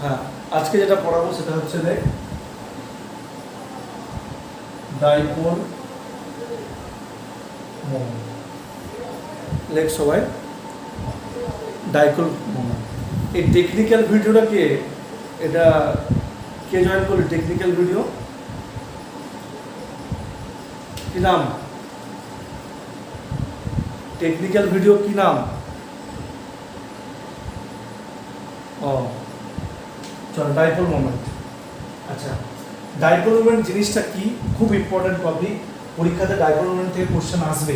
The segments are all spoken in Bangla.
হ্যাঁ, আজকে যেটা পড়াবো সেটা হচ্ছে দেখ ডাইপোল মোমেন্ট। লেখ সবাই ডাইপোল মোমেন্ট। এই টেকনিক্যাল ভিডিওটা এটা কে জয়েন করলি? টেকনিক্যাল ভিডিও কি নাম? টেকনিক্যাল ভিডিও কি নাম? ও চল, ডাইপোল মোমেন্ট। আচ্ছা, ডাইপোল মোমেন্ট জিনিসটা কি? খুব ইম্পর্টেন্ট টপিক, পরীক্ষাতে ডাইপোল মোমেন্ট থেকে কোশ্চেন আসবে,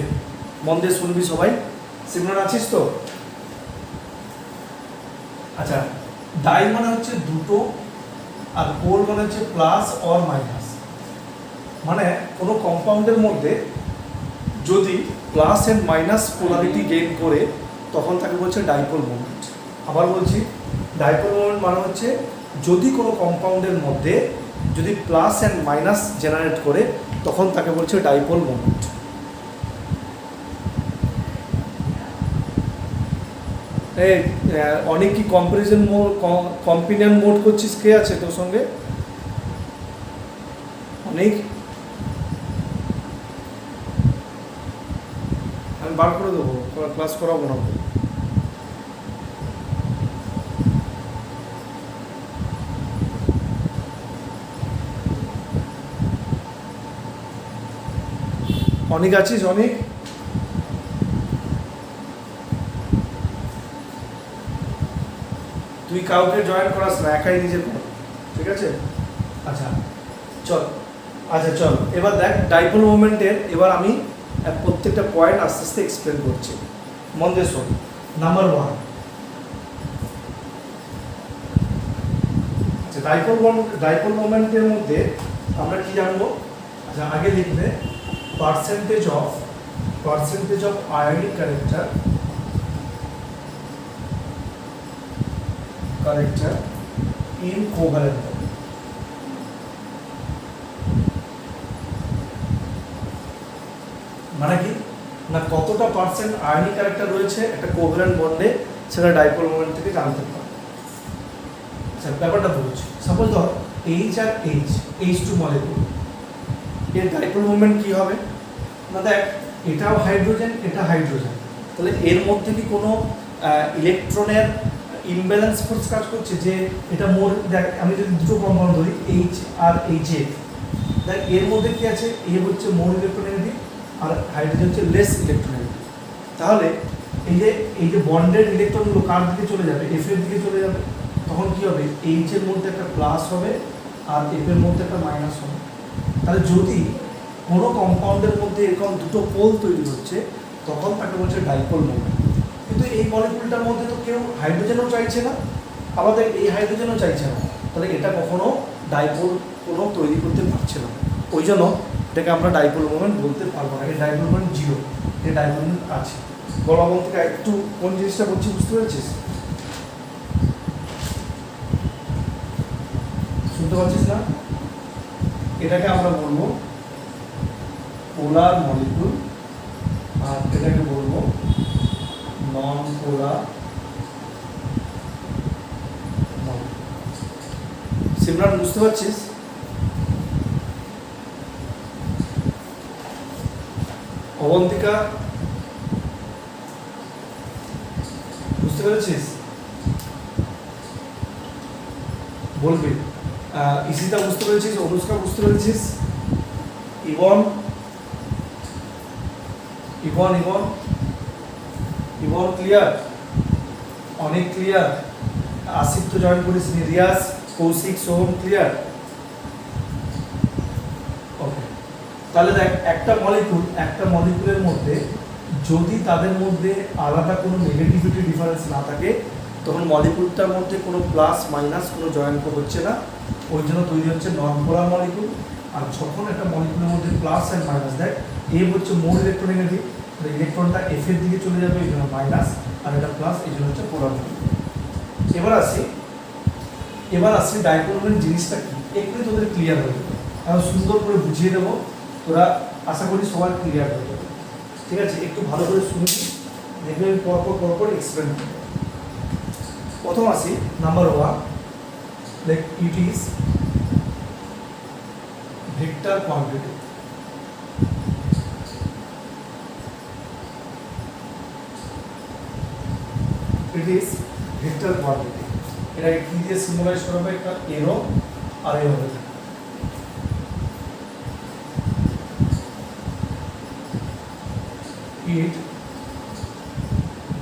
মন দিয়ে শুনবি সবাই। সিগন্যাল আছিস তো? আচ্ছা, ডাই মানে হচ্ছে দুটো, আর পোল মানে হচ্ছে প্লাস অর মাইনাস। মানে কোনো কম্পাউন্ডের মধ্যে যদি plus and minus polarity gain করে তখন তাকে বলছে ডাইপোল মোমেন্ট। আবার বলছি, ডাইপোল মোমেন্ট মানে হচ্ছে যদি কোনো কম্পাউন্ডের মধ্যে যদি প্লাস অ্যান্ড মাইনাস জেনারেট করে তখন তাকে বলছে ডাইপোল মোমেন্ট। এই অনেক কি কম্পারিজন মোড, কম্পিনিয়ন মোড করছিস? কে আছে তোর সঙ্গে? অনেক আমি বার করে দেবো, ক্লাস করাবো না। অনেক আছিস? অনেক তুই কাউকে জয়েন করাস না, একাই নিজের কর, ঠিক আছে? আচ্ছা চল, এবার দেখ ডাইপোল মোমেন্টের। এবার আমি প্রত্যেকটা পয়েন্ট আস্তে আস্তে এক্সপ্লেন করছি, মন দিয়ে শোন। নাম্বার 1, আচ্ছা ডাইপোল মোমেন্টের মধ্যে আমরা কি জানবো? আচ্ছা আগে লিখবে percentage of ionic character in covalent bond. মানে কি না, কতটা পার্সেন্ট আয়নিক ক্যারেক্টার রয়েছে একটা কোভ্যালেন্ট বন্ডে, সেটা ডাইপোল মোমেন্ট থেকে জানতে পারবে। আচ্ছা ব্যাপারটা বলছি, সাপোজ ধর এইচ আর H2 মলিকিউল, এর ডাইপোল মোমেন্ট কি হবে না? দেখ এটাও হাইড্রোজেন, এটা হাইড্রোজেন, তাহলে এর মধ্যে কি কোনো ইলেকট্রনের ইমব্যালেন্স ফোর্স কাজ করছে? যে এটা মোর, দেখ আমি যদি দুটো কম্পাউন্ড ধরি H আর HF, দেখ এর মধ্যে কি আছে? এ হচ্ছে মোর ইলেকট্রোনেগেটিভ আর হাইড্রোজেন হচ্ছে লেস ইলেকট্রোনেগেটিভ। তাহলে এই যে বন্ডের ইলেকট্রনগুলো কার দিকে চলে যাবে? F এর দিকে চলে যাবে। তখন কি হবে? H এর মধ্যে একটা প্লাস হবে আর F এর মধ্যে একটা মাইনাস হবে। তাহলে যদি কোনো কম্পাউন্ডের মধ্যে এরকম দুটো পোল তৈরি হচ্ছে তখন তাকে বলছে ডাইপোল মোমেন্ট। কিন্তু এই মলিকুলটার মধ্যে তো কেউ হাইড্রোজেনও চাইছে না, আবার এই হাইড্রোজেনও চাইছে না, তাহলে এটা কখনো ডাইপোল কোনো তৈরি করতে পারছে না। ওই জন্য এটাকে আমরা ডাইপোল মোমেন্ট বলতে পারবো না। এই ডাইপোল মোমেন্ট জিরো, এই ডাইপোল মোমেন্ট আছে। বলাবন থেকে একটু কোন জিনিসটা বলছি বুঝতে পেরেছিস? শুনতে পাচ্ছিস না? এটাকে আমরা বলবো পোলার মলিকুল, আর এটাকে বলবো নন পোলার মলিকুল। সিমরান বুঝতে পারছিস? অবন্তিকা বুঝতে পেরেছিস? বলবি। ইসিতা বুঝতে পেরেছিস? অনুষ্কা বুঝতে পেরেছিস? ইবন ক্লিয়ার? অনেক ক্লিয়ার? আসিফ তো জয়েন করিস নি? রিয়াজ, কৌশিক, সোহম ক্লিয়ার? ওকে, তাহলে দেখ একটা মলিকুলের মধ্যে যদি তাদের মধ্যে আলাদা কোনো নেগেটিভিটি ডিফারেন্স না থাকে তখন মলিকুলটার মধ্যে কোনো প্লাস মাইনাস কোনো জয়েন্ট হচ্ছে না, ওই জন্য তৈরি হচ্ছে নন পোলার মলিকুল। আর যখন একটা মলিকুলের মধ্যে প্লাস অ্যান্ড মাইনাস, দেখ এ হচ্ছে মোর ইলেকট্রোনেগেটিভ, ইলেকট্রনটা এফ এর দিকে চলে যাবে এই জন্য মাইনাস, আর এটা প্লাস এই জন্য হচ্ছে পোলার মলিকুল। এবার আসি ডাইপোল মোমেন্ট জিনিসটা কি, একটু তোদের ক্লিয়ার হয়ে যাবে। আমি সুন্দর করে বুঝিয়ে দেবো, তোরা আশা করি সবার ক্লিয়ার হয়ে যাবে। ঠিক আছে, একটু ভালো করে শুনবি, দেখবে পরপর এক্সপ্লেন করবো। প্রথম আসি number 1, like it is vector quantity. It is vector quantity. এটাকে কি দিয়ে সিম্বলাইজ করা হবে? একটা এরো আর এভাবে it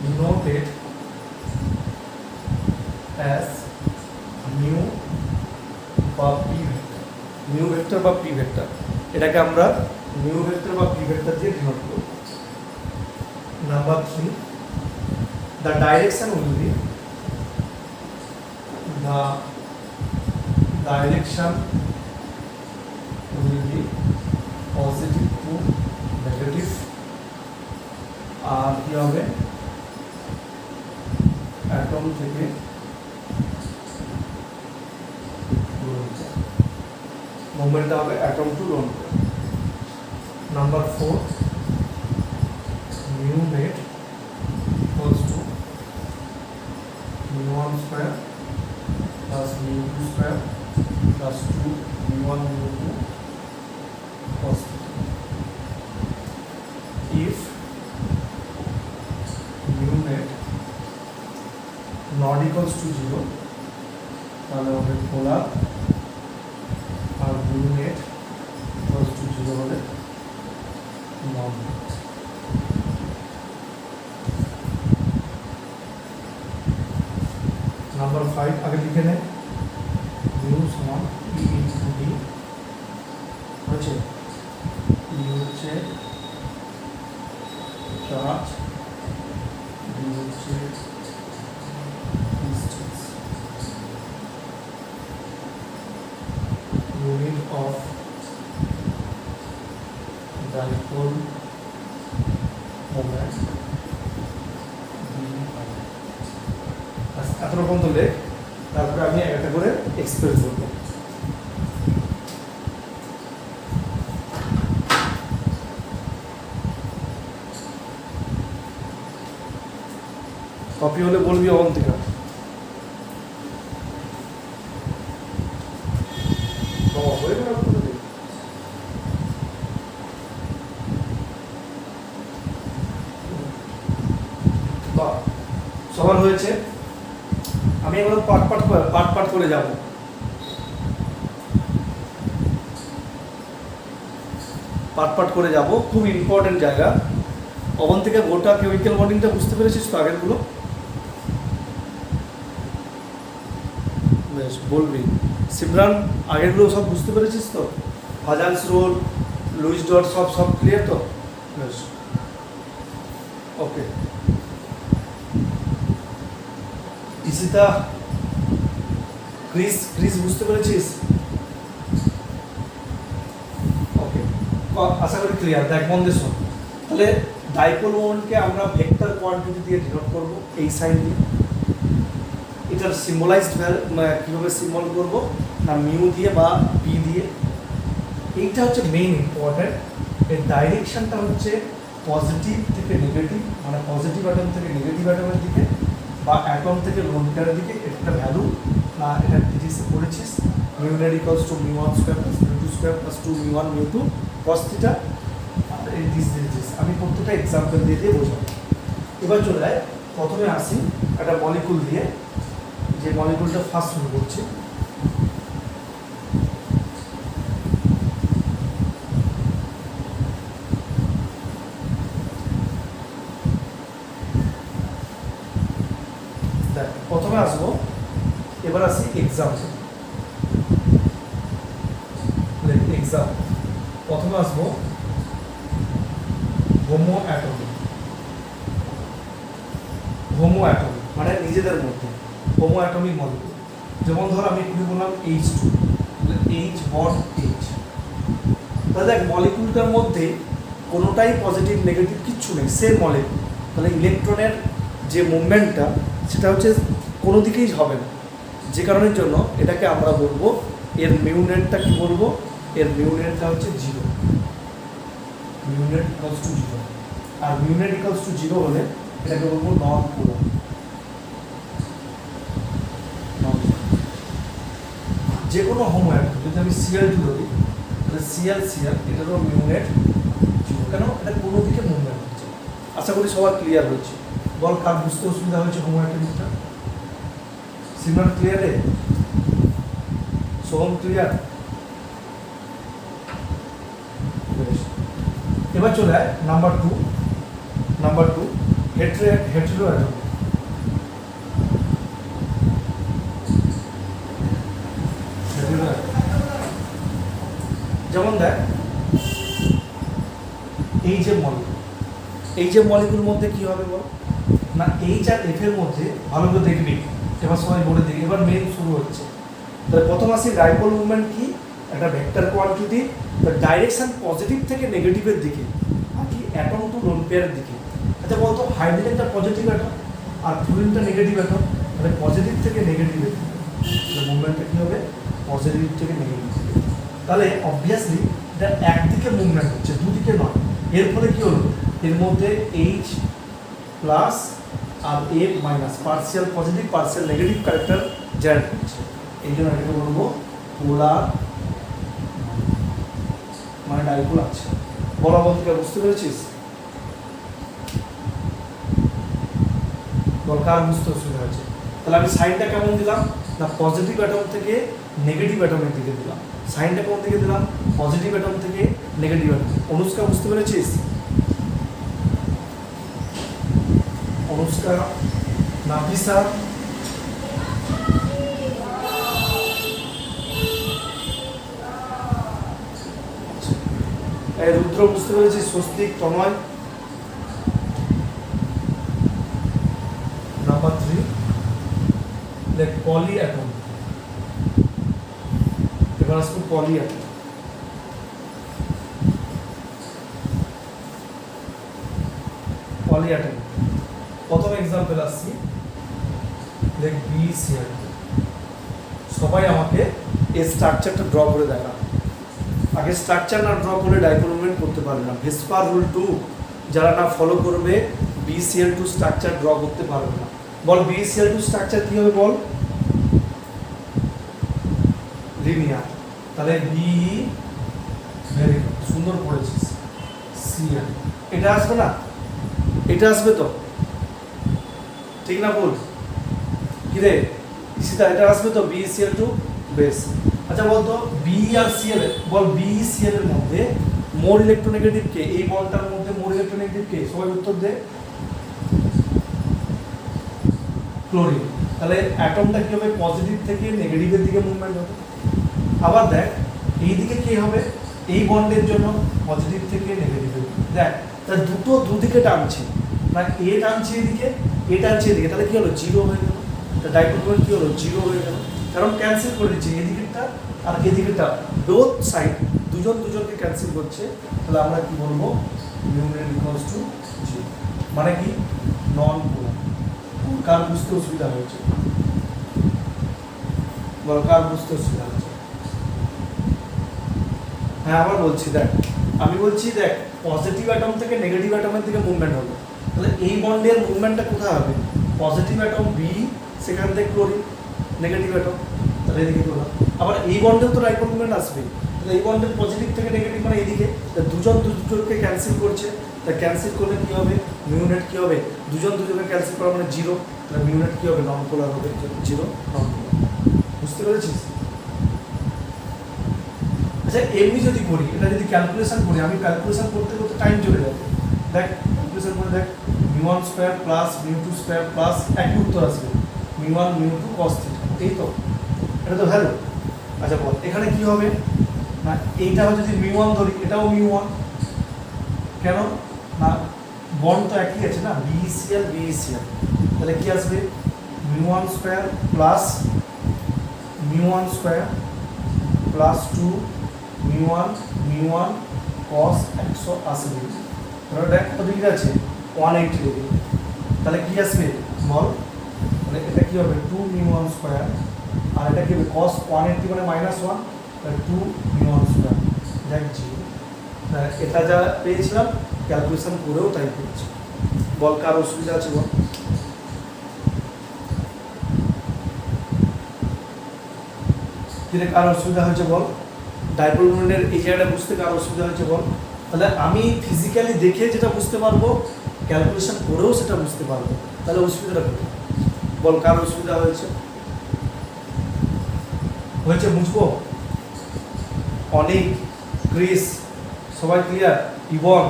denoted as mu বা p vector. mu vector বা p vector, এটাকে আমরা mu vector বা p vector দিয়ে ডিনোট করব। Number 3, the direction will be positive to negative, আর কি হবে? অ্যাটম থেকে মোমেন্টটা হবে atom to lone. Number 4, mu net equals to mu1 square plus mu2 square plus 2 mu1 mu2 cos theta. If mu net not equals to 0, তাহলে হবে পোলার, আর mu net equals to 0 হলে নন। নাম্বার 5 আগে লিখে নেন, mu সমান e into d হচ্ছে e হচ্ছে চার্জ, d হচ্ছে distance, unit of dipole moment এত রকম ধরলে তারপরে আমি একটা করে এক্সপ্রেস করবো। কপি হলে বলবি অবন্তিকা। সবার হয়েছে? আমি এবার পাট করে যাব। পাট করে যাব, খুব ইম্পর্টেন্ট জায়গা। অবন্তিকা গোটা কেমিক্যাল বন্ডিংটা বুঝতে পেরেছিস তো আগেরগুলো? বেশ, বলবি। সিমরান আগেরগুলো সব বুঝতে পেরেছিস তো? হাজান্স রোল, লুইস ডট সব ক্লিয়ার তো? বেশ, ওকে। ইসিতা ক্রিস বুঝতে পেরেছিস? ওকে, আশা করি ক্লিয়ার। দেখ মন দিয়ে শোন। তাহলে ডাইপোল মোমেন্টকে আমরা ভেক্টর কোয়ান্টিটি দিয়ে ডিনোট করব, এই সাইন দিয়ে। এটার সিম্বলাইজড কীভাবে সিম্বল করব না, মিউ দিয়ে বা পি দিয়ে। এইটা হচ্ছে মেইন ইম্পর্টেন্ট। এর ডাইরেকশনটা হচ্ছে পজিটিভ থেকে নেগেটিভ, মানে পজিটিভ অ্যাটম থেকে নেগেটিভ অ্যাটমের দিকে, বা অ্যাটম থেকে লোন পেয়ারের দিকে। একটা ভ্যালু না, এটা ডিজিসে পড়েছিস, mu net equals to mu1 square plus mu2 square plus 2 mu1 mu2 cos থিটা। আর এই ডিজিস আমি প্রত্যেকটা এক্সাম্পল দিয়ে বোঝাবো। এবার চলে যায়, প্রথমে আসি একটা মলিকুল দিয়ে, যে মলিকুলটা ফার্স্ট শুরু করছি। প্রথমে আসবো, এবার আসি এক্সাম্পল। প্রথমে আসবো হোমো অ্যাটমিক মানে নিজেদের মধ্যে হোমো অ্যাটমিক মলিকুল। যেমন ধর আমি একটু বললাম H2, H বন্ড H। তাহলে দেখ মলিকুলটার মধ্যে কোনোটাই পজিটিভ নেগেটিভ কিচ্ছু নেই, সেম মলিকুল। তাহলে ইলেকট্রনের যে মুভমেন্টটা সেটা হচ্ছে কোনো দিকেই হবে না, যে কারণের জন্য এটাকে আমরা বলবো এর মিউনেটটা কি বলবো, এর মিউনেটটা হচ্ছে 0, মিউনেট ইকুয়ালস টু 0। আর মিউনেট ইকুয়ালস টু 0 হলে এটাকে বলবো নন পোলার। যে কোনো হোমো অ্যাটম যদি আমি Cl2 ধরি তাহলে Cl এটারও মিউনেট জিরো। কেন? এটা কোনো দিকে মুভমেন্ট হচ্ছে। আশা করি সবার ক্লিয়ার হয়েছে। বল কার বুঝতে অসুবিধা হয়েছে হোমো অ্যাটমটা? সিগন্যাল ক্লিয়ারে? সোহম ক্লিয়ার? এবার চলে আয় নাম্বার টু হেটেরো অ্যাটম। যেমন দেখ এই যে মলিকুল মধ্যে কি হবে বল না, এইচ আর এফ এর মধ্যে ভালো করে দেখবি। এবার সবাই বলে দেখি, এবার মেইন শুরু হচ্ছে। তাহলে প্রথম আসি ডাইপোল মুভমেন্ট কি, একটা ভেক্টর কোয়ান্টিটি, তার ডাইরেকশন পজিটিভ থেকে নেগেটিভের দিকে, আর কি অ্যাটম টু লোন পেয়ারের দিকে। আচ্ছা বলতো হাইড্রোজেনটা পজিটিভ অ্যাটম আর ফ্লুরিনটা নেগেটিভ অ্যাটম, তাহলে পজিটিভ থেকে নেগেটিভের দিকে তাহলে মুভমেন্টটা কি হবে, পজিটিভ থেকে নেগেটিভ। তাহলে অবভিয়াসলি এটা একদিকে মুভমেন্ট হচ্ছে, দুদিকে নয়। এর ফলে কি হলো, এর মধ্যে এইচ প্লাস আর A minus partial positive partial negative character generate হচ্ছে। এই জন্য এটাকে বলবো পোলার মানে ডাইপোল আছে। বলা বলতে বুঝতে পেরেছিস? দরকার বুঝতে অসুবিধা হচ্ছে। তাহলে আমি সাইনটা কেমন দিলাম না, পজিটিভ অ্যাটম থেকে নেগেটিভ অ্যাটমের দিকে দিলাম। সাইনটা কোন দিকে দিলাম, পজিটিভ অ্যাটম থেকে নেগেটিভ অ্যাটম। অনুষ্কা বুঝতে পেরেছিস? অনুষ্কা, নাফিসা, রুদ্র বুঝতে পেরেছিস? স্বস্তিক, তনয়। নাম্বার 3 দেখ পলি অ্যাটম। এবার আসবো পলি অ্যাটম। পলি অ্যাটম প্রথম এক্সাম্পল আসছি, দেখ BCl। সবাই আমাকে এই স্ট্রাকচারটা ড্র করে দেখা। আগে স্ট্রাকচার না ড্র করে ডাইপোল মুভমেন্ট করতে পারবে না। ভেসপার রুল 2 যারা না ফলো করবে BCl2 স্ট্রাকচার ড্র করতে পারবে না। বল BCl2 স্ট্রাকচার কি হবে বল? লিনিয়ার। তাহলে বি, ভেরি সুন্দর পড়েছিস, Cl এটা আসবে না, এটা আসবে তো, ঠিক না বল? কি রে সীতা, এটা আসবে তো BCl2 বেস। আচ্ছা বলতো বি আর Cl বল BCl এর মধ্যে মোর ইলেকট্রোনেগেটিভ কে, এই বলটার মধ্যে মোর ইলেকট্রোনেগেটিভ কে? সবাই উত্তর দে। ক্লোরিন। তাহলে অ্যাটমটা কি হবে, পজিটিভ থেকে নেগেটিভের দিকে মুভমেন্ট হবে। আবার দেখ এই দিকে কি হবে, এই বন্ডের জন্য পজিটিভ থেকে নেগেটিভের। দেখ তার দুটো দুদিকে টানছে না, এ টানছে এদিকে, এ টানছে এদিকে, তাহলে কি হলো, জিরো হয়ে গেল। তা ডাইপোল মোমেন্ট কি হলো, জিরো হয়ে গেল। কারণ ক্যান্সেল করে দিচ্ছে এদিকেরটা আর এদিকেরটা, বোথ সাইড দুজনকে ক্যান্সেল করছে। তাহলে আমরা কি বলবো, মিউনেট ইকুয়ালস টু জিরো। মানে কি, নন পোলার। কার বুঝতে অসুবিধা হয়েছে বল, কার বুঝতে অসুবিধা হয়েছে? হ্যাঁ আবার বলছি, দেখ আমি বলছি দেখ পজিটিভ অ্যাটম থেকে নেগেটিভ অ্যাটমের দিকে মুভমেন্ট হবে। তাহলে এই বন্ডের মুভমেন্টটা কোথায় হবে, পজিটিভ অ্যাটম বি, সেখান থেকে ক্লোরিন, নেগেটিভ অ্যাটম, তাহলে এদিকে তোলা। আবার এই বন্ডেও তো ডাইপোল মুভমেন্ট আসবে। তাহলে এই বন্ডের পজিটিভ থেকে নেগেটিভ মানে এদিকে, দুজনকে ক্যান্সেল করছে। তা ক্যান্সেল করলে কি হবে, মিউনেট কি হবে, দুজনকে ক্যান্সেল করা মানে জিরো। তাহলে মিউনেট কি হবে, নন পোলার হবে, জিরো নন পোলার। বুঝতে পেরেছিস? আচ্ছা এমনি যদি করি, এটা যদি ক্যালকুলেশন করি, আমি ক্যালকুলেশন করতে করতে টাইম চলে যাবে। দেখ ক্যালকুলেশন করে দেখ, μ1 স্কয়ার প্লাস μ2 স্কয়ার প্লাস একই উত্তর আসবে μ1 μ2 cos θ। এই তো, এটা তো ভ্যালু। আচ্ছা বল এখানে কি হবে না, এইটা যদি μ1 ধরি, এটাও μ1। কেন না, বন্ড তো একই আছে না, BCl BCl। তাহলে কি আসবে, μ1 square plus μ1 square plus 2 μ1 cos 180 degree. তাহলে দেখ কত ডিগ্রি আছে, 180 ডিগ্রি। তাহলে কি আসবে বল, তাহলে এটা কি হবে 2 μ1 স্কয়ার, আর এটা কি হবে cos 180 মানে -1, তাহলে 2 μ1 স্কয়ার দেখ জি। এটা যা পেয়েছিলাম ক্যালকুলেশন করেও তাই পেয়েছি। বল কার অসুবিধা আছে বল? দিলে কার অসুবিধা হয়েছে বল? ডাইপোল মোমেন্টের এই জায়গাটা বুঝতে কার অসুবিধা হয়েছে বল? তাহলে আমি ফিজিক্যালি দেখে যেটা বুঝতে পারবো, ক্যালকুলেশন করেও সেটা বুঝতে পারবো, তাহলে অসুবিধাটা কোথায় বল? কার অসুবিধা হয়েছে? বুঝবো? অনেক, ক্রিস, সবাই ক্লিয়ার? ইবন,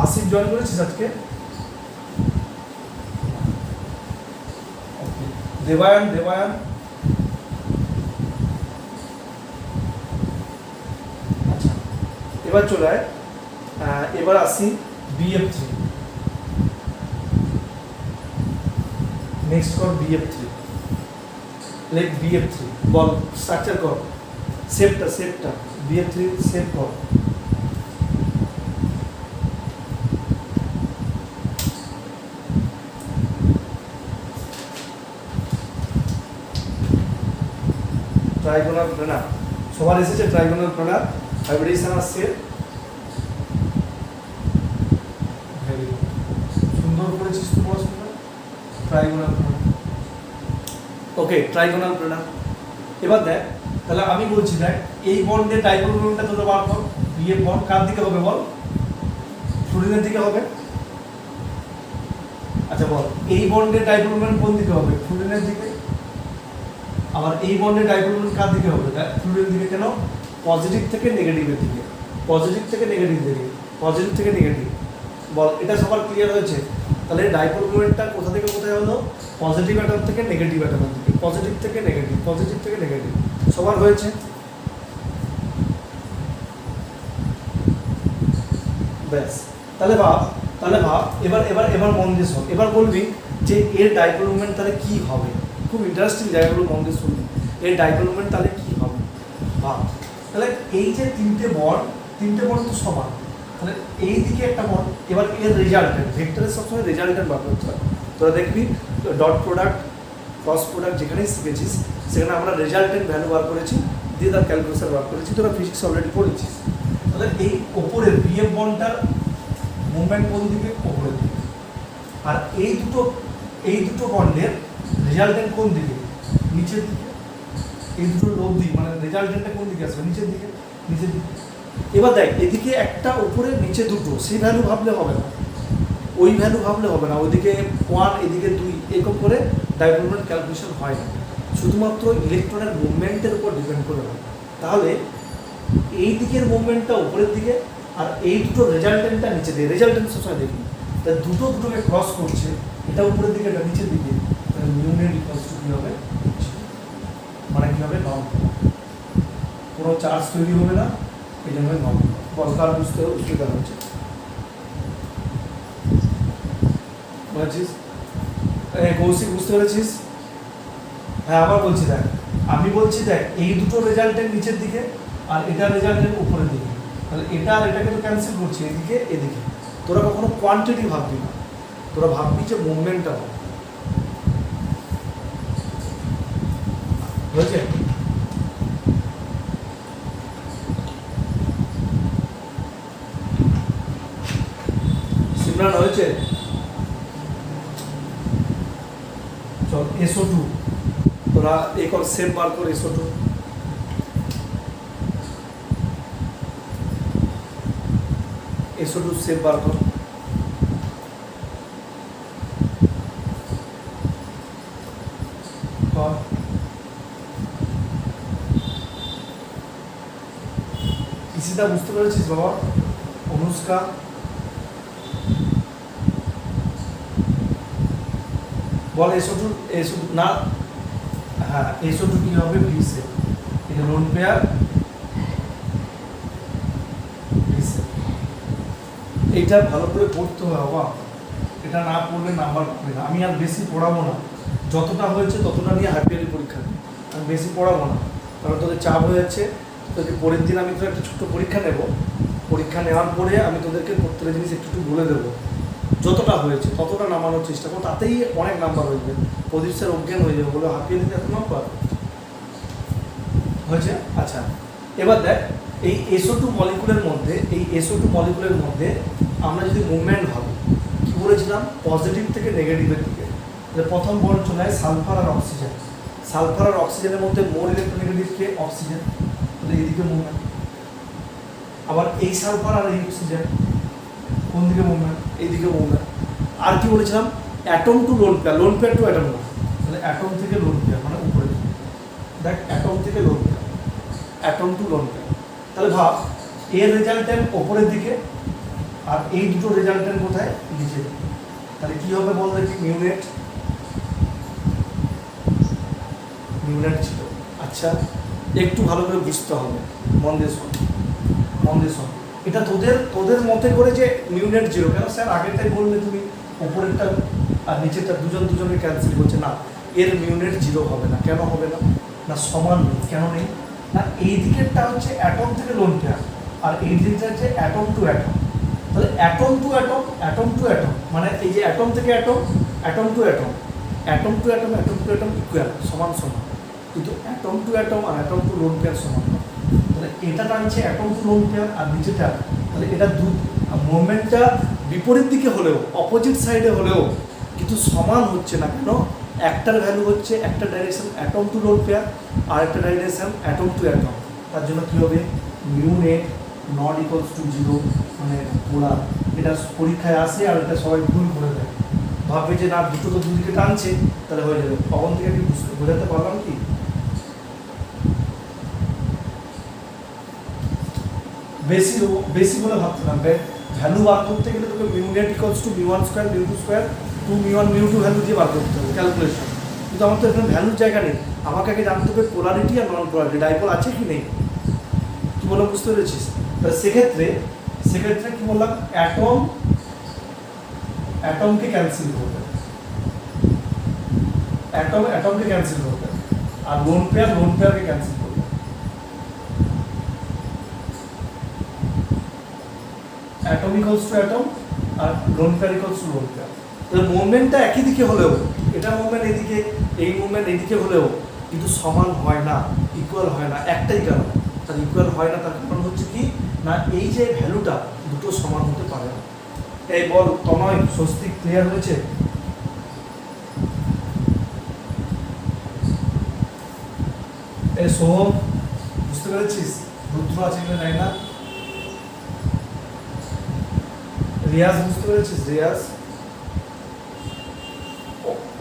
আসিফ জয়েন করেছিস আজকে? দেবায়ন, দেবায়ন, আচ্ছা এবার চলে আয়। এবার আসি BF3, নেক্সট কর BF3, লেখ BF3, বল স্ট্রাকচার কর, সেভটা BF3 সেভ কর। ট্রাইগোনাল প্ল্যানার সবার এসেছে, ট্রাইগোনাল প্ল্যানার ভাইব্রেশন আসছে, সুন্দর করেছিস তো পড়াশোনা। ট্রাইগোনাল প্ল্যানার, ওকে ট্রাইগোনাল প্ল্যানার। এবার দেখ, তাহলে আমি বলছি দেখ, এই বন্ডের ডাইপোল মোমেন্টটা তোরা বার কর। বিএফ বন্ড কার দিকে হবে বল? ফ্লুরিনের দিকে হবে। আচ্ছা বল, এই বন্ডের ডাইপোল মোমেন্ট কোন দিকে হবে? ফ্লুরিনের দিকে। আবার এই বন্ডের ডাইপোল মোমেন্ট কার দিকে হবে? ফ্লুরিনের দিকে। কেন? পজিটিভ থেকে নেগেটিভের দিকে, পজিটিভ থেকে নেগেটিভ দিকে, পজিটিভ থেকে নেগেটিভ। বল এটা সবার ক্লিয়ার হয়েছে? তাহলে ডাইপোল মোমেন্টটা কোথা থেকে কোথায় হলো? পজিটিভ অ্যাটম থেকে নেগেটিভ অ্যাটমের দিকে, পজিটিভ থেকে নেগেটিভ, পজিটিভ থেকে নেগেটিভ। সবার হয়েছে? ব্যাস, তাহলে ভাব, এবার এবার এবার মন দিয়ে শোন। এবার বলবি যে এর ডাইপোল মোমেন্ট তাহলে কি হবে? খুব ইন্টারেস্টিং জায়গাগুলো মন দিয়ে শুনবি। এর ডাইপোল মোমেন্ট তাহলে কি হবে ভাব। তাহলে এই যে তিনটে বন্ড তো সমান, তাহলে এই দিকে একটা বন্ড। এবার এর রেজাল্টেন্ট, ভেক্টরের সবসময় রেজাল্টেন্ট বার করতে হয়। তোরা দেখবি ডট প্রোডাক্ট, ক্রস প্রোডাক্ট যেখানেই শিখেছিস সেখানে আমরা রেজাল্টেন্ট ভ্যালু বার করেছি, দিয়ে তার ক্যালকুলেশন বার করেছি। তোরা ফিজিক্স অলরেডি পড়েছিস। তাহলে এই ওপরের বিএফ বন্ডটার মুভমেন্ট কোন দিকে? ওপরের দিকে। আর এই দুটো বন্ডের রেজাল্টেন্ট কোন দিকে? নিচের দিকে। এই দুটো লব্ধি মানে রেজাল্টেন্টটা কোন দিকে আসবে? নিচের দিকে। এবার দেখ, এদিকে একটা উপরে নিচে দুটো, সেই ভ্যালু ভাবলে হবে না, ওই ভ্যালু ভাবলে হবে না। ওইদিকে 1 এদিকে 2 এরকম করে ডাইপোল মোমেন্ট ক্যালকুলেশন হয় না, শুধুমাত্র ইলেকট্রনের মুভমেন্টের উপর ডিপেন্ড করে হয়। তাহলে এই দিকের মুভমেন্টটা উপরের দিকে, আর এই দুটো রেজাল্টেন্টটা নিচে দিকে। রেজাল্টেন্ট সবসময় দেখি, তা দুটোকে ক্রস করছে, এটা উপরের দিকে, এটা নিচের দিকে। মিউনের ইকুয়ালস টু কী হবে? মানে কী হবে? নর্ম। কোনো চার্জ তৈরি হবে না, এই জন্য নর্ম। বলকার বুঝতে অসুবিধা হচ্ছে, বুঝেছিস? কৌশিক বুঝতে পেরেছিস? হ্যাঁ আবার বলছি দেখ, আমি বলছি দেখ, এই দুটো রেজাল্টেন্ট নিচের দিকে আর এটা রেজাল্টেন্ট উপরের দিকে। তাহলে এটা আর এটাকে তো ক্যান্সেল করছি, এদিকে এদিকে। তোরা কখনো কোয়ান্টিটি ভাববি না, তোরা ভাববি যে মুভমেন্টটা হবে। হয়েছে? সিমরান হয়েছে? চল SO2 তোরা এই কর, সেভ বার কর SO2। SO2 সেভ বার কর। কিসিটা বুঝতে পেরেছিস বাবা? অনুষ্কা বল। SO2 না, হ্যাঁ SO2 কি হবে? V save. এটা লোন পেয়ার ভি সেভ। এইটা ভালো করে পড়তে হবে বাবা, এটা না পড়লে নাম্বার পাবে না। আমি আর বেশি পড়াবো না, যতটা হয়েছে ততটা নিয়ে হাইপিয়ারি পরীক্ষা দিই। আমি বেশি পড়াবো না, কারণ তোদের চাপ হয়ে যাচ্ছে। তোদের পরের দিন আমি তোর একটা ছোট্ট পরীক্ষা নেব, পরীক্ষা নেওয়ার পরে আমি তোদেরকে প্রত্যেকটা জিনিস একটু বলে দেবো। যতটা হয়েছে ততটা নামানোর চেষ্টা করো, তাতেই অনেক নাম্বার হয়ে যাবে। প্রদীপ স্যার অজ্ঞান হয়ে যাবে, বলে হাইপিয়ারিতে এত নাম্বার হয়েছে। আচ্ছা এবার দেখ, এই SO2 মলিকুলের মধ্যে আমরা যদি মুভমেন্ট ভাবি, কি বলেছিলাম? পজিটিভ থেকে নেগেটিভের দিকে। প্রথম বন্ড চলে যায় সালফার আর অক্সিজেন। সালফার আর অক্সিজেনের মধ্যে মোর ইলেকট্রোনেগেটিভ কে অক্সিজেন, তাহলে এইদিকে মুভমেন্ট। আবার এই সালফার আর এই অক্সিজেন কোন দিকে মুভমেন্ট? এইদিকে মুভমেন্ট। আর কি বলেছিলাম? Atom to lone pair, lone pair to atom না, তাহলে অ্যাটম থেকে লোন পেয়ার মানে উপরে দেখ, অ্যাটম থেকে lone pair, atom to lone pair. তাহলে ভাব এর রেজাল্টেন্ট ওপরের দিকে আর এই দুটো রেজাল্টেন্ট কোথায়? নিচে। তাহলে কি হবে বল দেখি? মিউনেট, মিউনেট ছিল। আচ্ছা একটু ভালো করে বুঝতে হবে, মন দিয়ে শোন, মন দিয়ে শোন। এটা তোদের মতে করে যে মিউনেট জিরো, কেন স্যার আগেরটাই বললে তুমি ওপরেরটা আর নিচেরটা দুজনকে ক্যান্সেল করছে। না, এর মিউনেট জিরো হবে না। কেন হবে না? না সমান নেই। কেন নেই? না এই দিকেরটা হচ্ছে অ্যাটম থেকে লোন পেয়ার আর এই দিকটা হচ্ছে অ্যাটম টু অ্যাটম। তাহলে atom to atom, atom to atom মানে এই যে অ্যাটম থেকে atom, atom to atom, atom to atom, atom to atom equal, সমান সমান। কিন্তু অ্যাটম টু অ্যাটম আর অ্যাটম টু লোন পেয়ার সমান না। তাহলে এটা টানছে অ্যাটম টু লোন পেয়ার আর নিচেটা, তাহলে এটা মুভমেন্টটা বিপরীত দিকে হলেও, অপোজিট সাইডে হলেও কিন্তু সমান হচ্ছে না। কেন? একটার ভ্যালু হচ্ছে, একটা direction atom to lone pair আর একটা ডাইরেকশন অ্যাটম টু অ্যাটম। তার জন্য কী হবে? Mu net not equals to zero, মানে পোলার। এটা পরীক্ষায় আসে আর এটা সবাই ভুল করে দেয়, ভাববে যে না দুটো তো দুদিকে টানছে তাহলে হয়ে যাবে। কখন থেকে কি বোঝাতে পারলাম কি? বেশি বেশি বলে ভাবতে না, ভ্যালু বার করতে গেলে তোকে mu net equals to mu one square mu two square two mu one mu two value দিয়ে বার করতে হবে ক্যালকুলেশন। কিন্তু আমার তো এখানে ভ্যালুর জায়গা নেই, আমাকে আগে জানতে হবে পোলারিটি আর নন পোলারিটি, ডাইপোল আছে কি নেই। কি বললাম বুঝতে পেরেছিস? তাহলে সেক্ষেত্রে কি বললাম? অ্যাটমকে ক্যান্সেল করবে, অ্যাটমকে ক্যান্সেল করবে আর লোন পেয়ারকে ক্যান্সেল করবে। অ্যাটম ইকুয়ালস টু অ্যাটম আর lone pair equals to lone pair. তাহলে মুভমেন্টটা একই দিকে হলেও, এটা মুভমেন্ট এদিকে, এই মুভমেন্ট এদিকে হলেও কিন্তু সমান হয় না, ইকুয়াল হয় না। একটাই কারণ, তার ইকুয়াল হয় না, তার কারণ হচ্ছে কি না এই যে ভ্যালুটা দুটো সমান হতে পারে না। এই বল তনয়, স্বস্তিক, ক্লিয়ার হয়েছে? এই সোহম বুঝতে পেরেছিস? রুদ্র আছে কিনা জানি না। রিয়াজ বুঝতে পেরেছিস? রিয়াজ,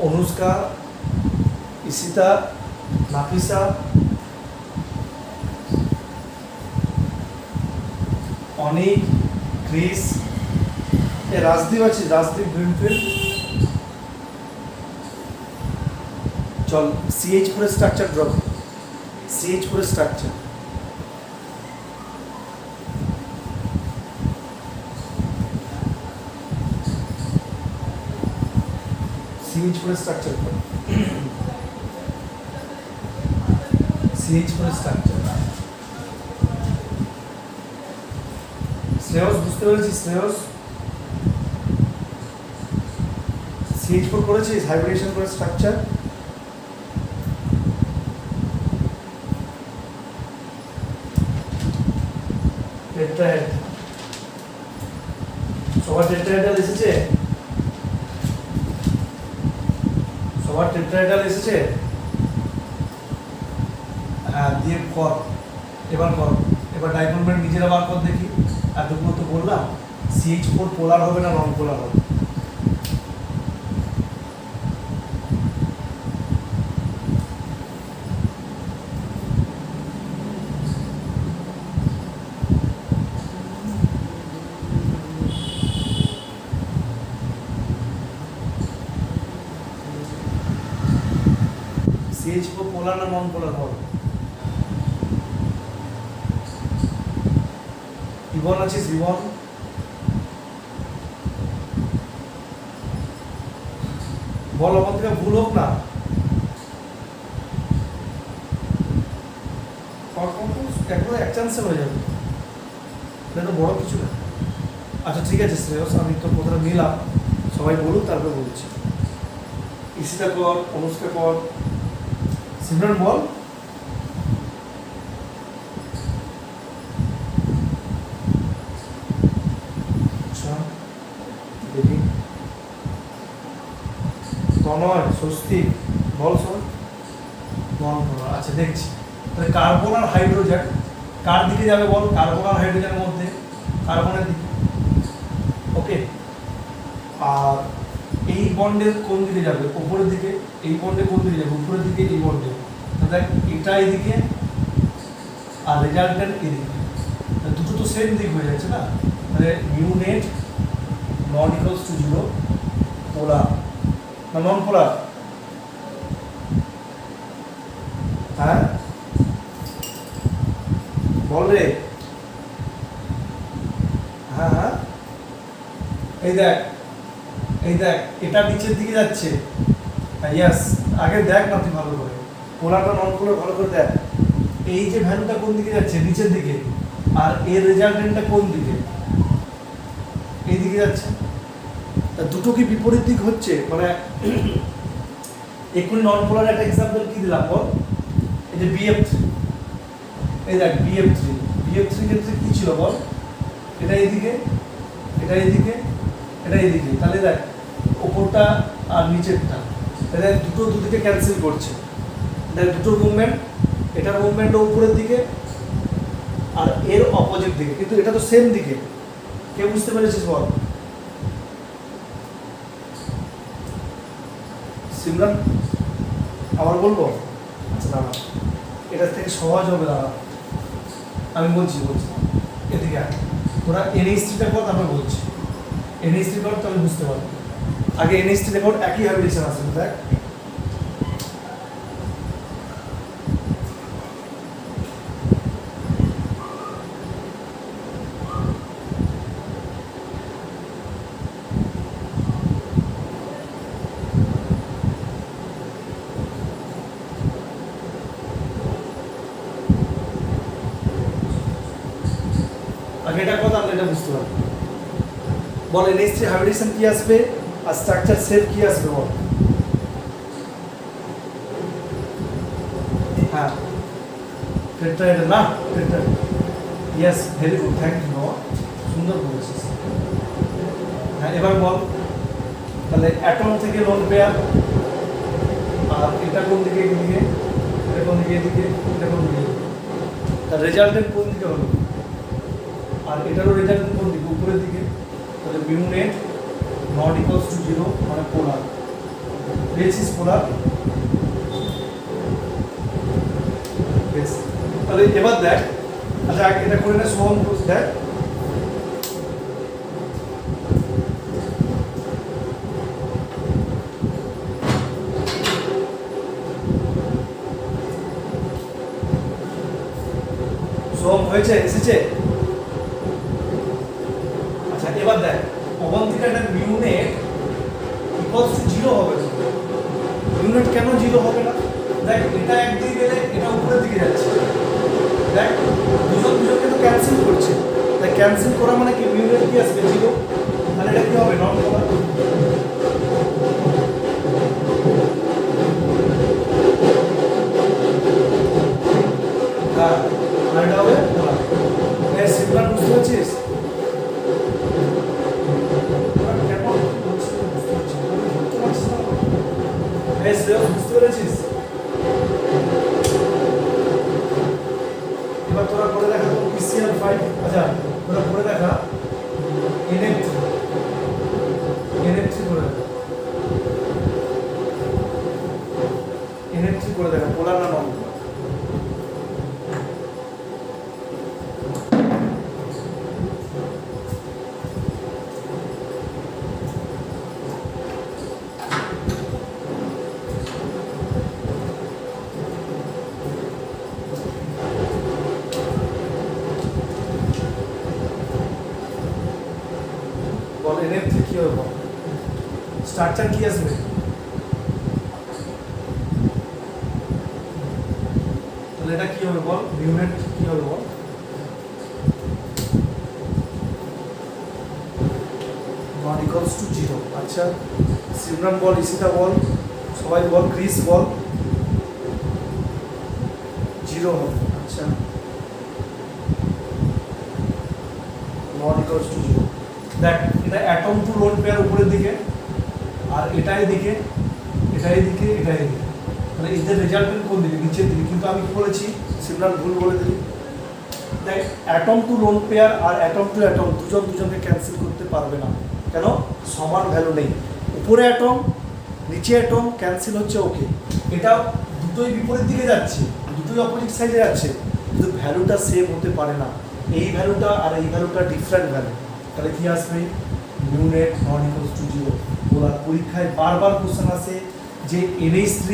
অনুষ্কা, ইশিতা, নাফিসা, অনিক, ক্রিস, এ রাজদীপ আছে, রাজদীপ গ্রিনফিল্ড। চল CH4 structure drop, CH4 structure. CH4 structure, CH4 structure. Shreyas বুঝতে পেরেছিস? শ্রেয়স CH4 করেছিস, হাইব্রিডেশন করে স্ট্রাকচার। টেট্রাহেড, সবার টেট্রাহেড্রাল এসেছে? সবার টেট্রাহেড্রাল এসেছে? হ্যাঁ দিয়ে কর, এবার কর, এবার ডাইপোল মোমেন্ট নিজেরা বার কর দেখি। এতগুলো তো বললাম, CH4 পোলার হবে না নন পোলার হবে? CH4 পোলার না নন পোলার হবে? রিবন আছিস? রিবন বল, আমার থেকে ভুল হোক না। একবার এক চান্সে হয়ে যাবে, এটা তো বড় কিছু না। আচ্ছা ঠিক আছে শ্রেয়স, আমি তোর কথাটা নিলাম, সবাই বলুক তারপরে বলছি। ইশিতা কর, অনুষ্কা কর, সিমরন বল। দেখি তনয়, স্বস্তিক বল। সব আচ্ছা দেখছি, তাহলে কার্বন আর হাইড্রোজেন কার দিকে যাবে বল? কার্বন আর হাইড্রোজেনের মধ্যে কার্বনের দিকে, ওকে। আর এই বন্ডের কোন দিকে যাবে? উপরের দিকে। এই বন্ডে কোন দিকে যাবে? উপরের দিকে। এই বন্ডে তাহলে এটা এইদিকে আর রেজাল্টেন্ট এদিকে, দুটো তো সেম দিক হয়ে যাচ্ছে না। তাহলে mu net not equals to 0, পোলার না নন পোলার? হ্যাঁ বল রে। হ্যাঁ হ্যাঁ, এই দেখ এটা নিচের দিকে যাচ্ছে। ইয়েস, আগে দেখ না তুই ভালো করে, পোলারটা নন পোলার ভালো করে দেখ। এই যে ভ্যালুটা কোন দিকে যাচ্ছে? নিচের দিকে। আর এর রেজাল্টেন্টটা কোন দিকে? এই দিকে যাচ্ছে। তা দুটো কি বিপরীত দিক হচ্ছে? মানে এক্ষুনি নন পোলার একটা এক্সাম্পল কি দিলাম বল? এই যে BF3, এই দেখ BF3 ক্ষেত্রে কি ছিল বল? এটা এইদিকে, এটা এইদিকে, এটা এইদিকে। তাহলে দেখ ওপরটা আর নিচেরটা, তাহলে দুটো দুদিকে ক্যান্সেল করছে। দেখ দুটো মুভমেন্ট, এটার মুভমেন্টটা উপরের দিকে আর এর অপোজিট দিকে, কিন্তু এটা তো সেম দিকে। কে বুঝতে পেরেছিস বল? সিমরান আবার বলবো? আচ্ছা দাঁড়া, এটা থেকে সহজ হবে। দাঁড়া আমি বলছি এদিকে আয়। তোরা NH3টা কর, তারপর বলছি। NH3 কর তাহলে বুঝতে পারবি। আগে NH3 কর, একই হাইব্রিডেশন আছে দেখ। আগে এটা কথা আমরা এটা বুঝতে পারবো। বল NH3 হাইব্রিডেশন কি আসবে আর স্ট্রাকচার শেপ কি আসবে বল? হ্যাঁ টেট্রাহেড্রাল না, tetrahedral. Yes, very good, thank you বাবা, সুন্দর বলেছিস। হ্যাঁ এবার বল, তাহলে অ্যাটম থেকে লোন পেয়ার, আর এটা কোন দিকে? এদিকে। এটা কোন দিকে? এদিকে। এটা কোন দিকে? তার রেজাল্টেন্ট কোন দিকে হলো? আর এটারও রেজাল্ট কোন দিকে? উপরের দিকে। তাহলে mu net not equals to 0, মানে পোলার। পেয়েছিস পোলার? তাহলে এবার দেখ, আচ্ছা এটা করে না সোহম, দেখ সোহম হয়েছে, এসেছে। আচ্ছা এবার দেখ অবন্তিকা এটা মিউ নেট ইকুয়ালস টু 0 হবে। মিউ নেট কেন 0 হবে না? দেখ এটা একদিকে গেলে এটা উপরের দিকে যাচ্ছে। দেখ দুজনকে তো ক্যান্সেল করছে, তাই ক্যান্সেল করা মানে কি? মিউ নেট কি আসবে? 0। তাহলে এটা কি হবে? নন পোলার। হ্যাঁ আর এটা হবে পোলার। এই সিম্পল বুঝতে পারছিস? বুঝতে পেরেছিস? এবার তোরা করে দেখা PCl5। আচ্ছা তোরা করে দেখা NF3 করে দেখা, NF3 করে দেখা, পোলার না নন পোলার? বল NF3 কি হবে বল? স্ট্রাকচার কি আসবে? তাহলে এটা কি হবে বল? মিউ নেট কি হবে বল? Not equals to 0। আচ্ছা সিমরান বল, ইসিতা বল, সবাই বল, ক্রিস বল। 0 হবে। আচ্ছা নট ইকুয়ালস টু 0। দেখ এটা অ্যাটম টু লোন পেয়ার উপরের দিকে, আর এটাই দিকে, এটাই দিকে, এটাই দিকে। তাহলে এদের রেজাল্টেন্ট কোন দিকে, নিচের দিকে। কিন্তু আমি কি বলেছি, সিমিলার ভুল বলে দিই। দেখ atom to lone pair R atom to atom দুজনকে ক্যান্সেল করতে পারবে না। কেন? সমান ভ্যালু নেই। উপরে অ্যাটম নিচে অ্যাটম ক্যান্সেল হচ্ছে, ওকে। এটা দুটোই বিপরীত দিকে যাচ্ছে, দুটোই অপোজিট সাইডে যাচ্ছে, কিন্তু ভ্যালুটা সেম হতে পারে না। এই ভ্যালুটা আর এই ভ্যালুটা ডিফারেন্ট ভ্যালু। তাহলে কি আসবে? Mu net not equals to 0। বলা পরীক্ষায় বারবার কোশ্চেন আসে যে NH3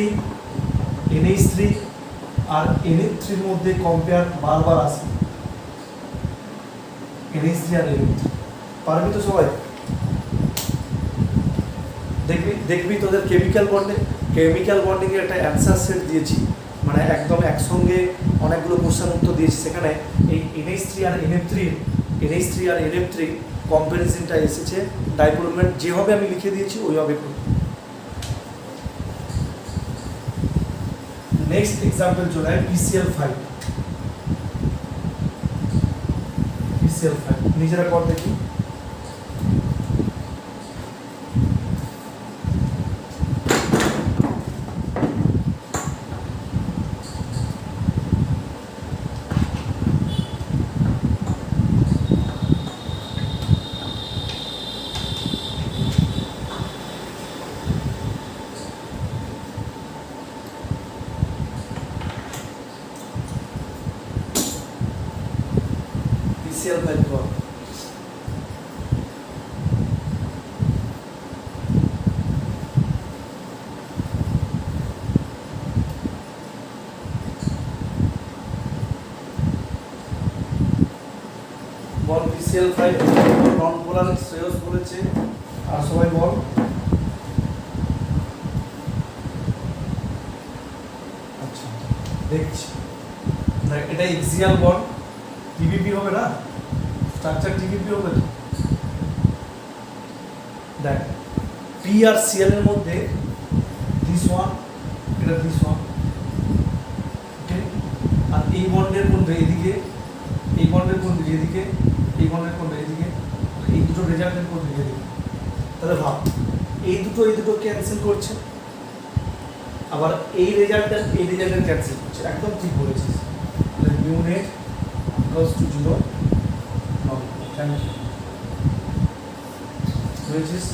আর NH3 এর মধ্যে কম্পেয়ার বারবার আসে। NH3 আর NH3 পারবি তো সবাই? দেখবি তোদের কেমিক্যাল বন্ডিং এর একটা অ্যান্সার সেট দিয়েছি, মানে একদম একসঙ্গে অনেকগুলো কোশ্চেন উত্তর দিয়েছি। সেখানে এই NH3 আর NF3 কম্পারিজনটা এসেছে। ডাইপোল মোমেন্ট যেভাবে আমি লিখে দিয়েছি ওইভাবে করব। নেক্সট এক্সাম্পল চলে যায় PCl5। নিজেরা কর দেখি। PCl5 কর। বল PCl5 নন পোলার শ্রেয়স বলেছে, আর সবাই বল। আচ্ছা দেখছি, এটা এক্সিয়াল বন্ড, টিবিপি হবে না, স্ট্রাকচার টিবিপি হবে তো। দেখ পি আর সিএল এর মধ্যে দিস ওয়ান, এটা দিস ওয়ান, ওকে। আর এই বন্ডের মধ্যে এদিকে, এই বন্ডের কোন দিকে এদিকে, এই বন্ডের কোন এদিকে, এই দুটো রেজাল্টের কোন দিকে এদিকে। তাহলে ভাব এই দুটো ক্যান্সেল করছে, আবার এই রেজাল্টের ক্যান্সেল করছে। একদম ঠিক বলেছিস। তাহলে mu net equals to 0 not. Thank you. বুঝেছিস?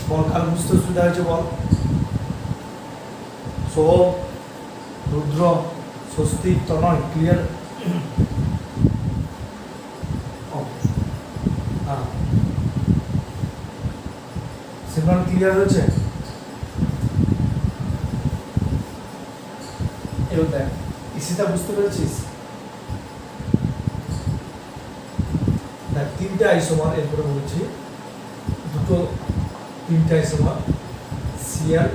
বল কাল বুঝতে অসুবিধা হয়েছে বল। সোহম, রুদ্র, স্বস্তিক, তনয়, ক্লিয়ার? হ্যাঁ সিমরান ক্লিয়ার হয়েছে? এবার দেখ ইসিটা বুঝতে পেরেছিস? দেখ তিনটে আইসোমার, এরপরে বলছি তিনটে আইসোমার। সিএল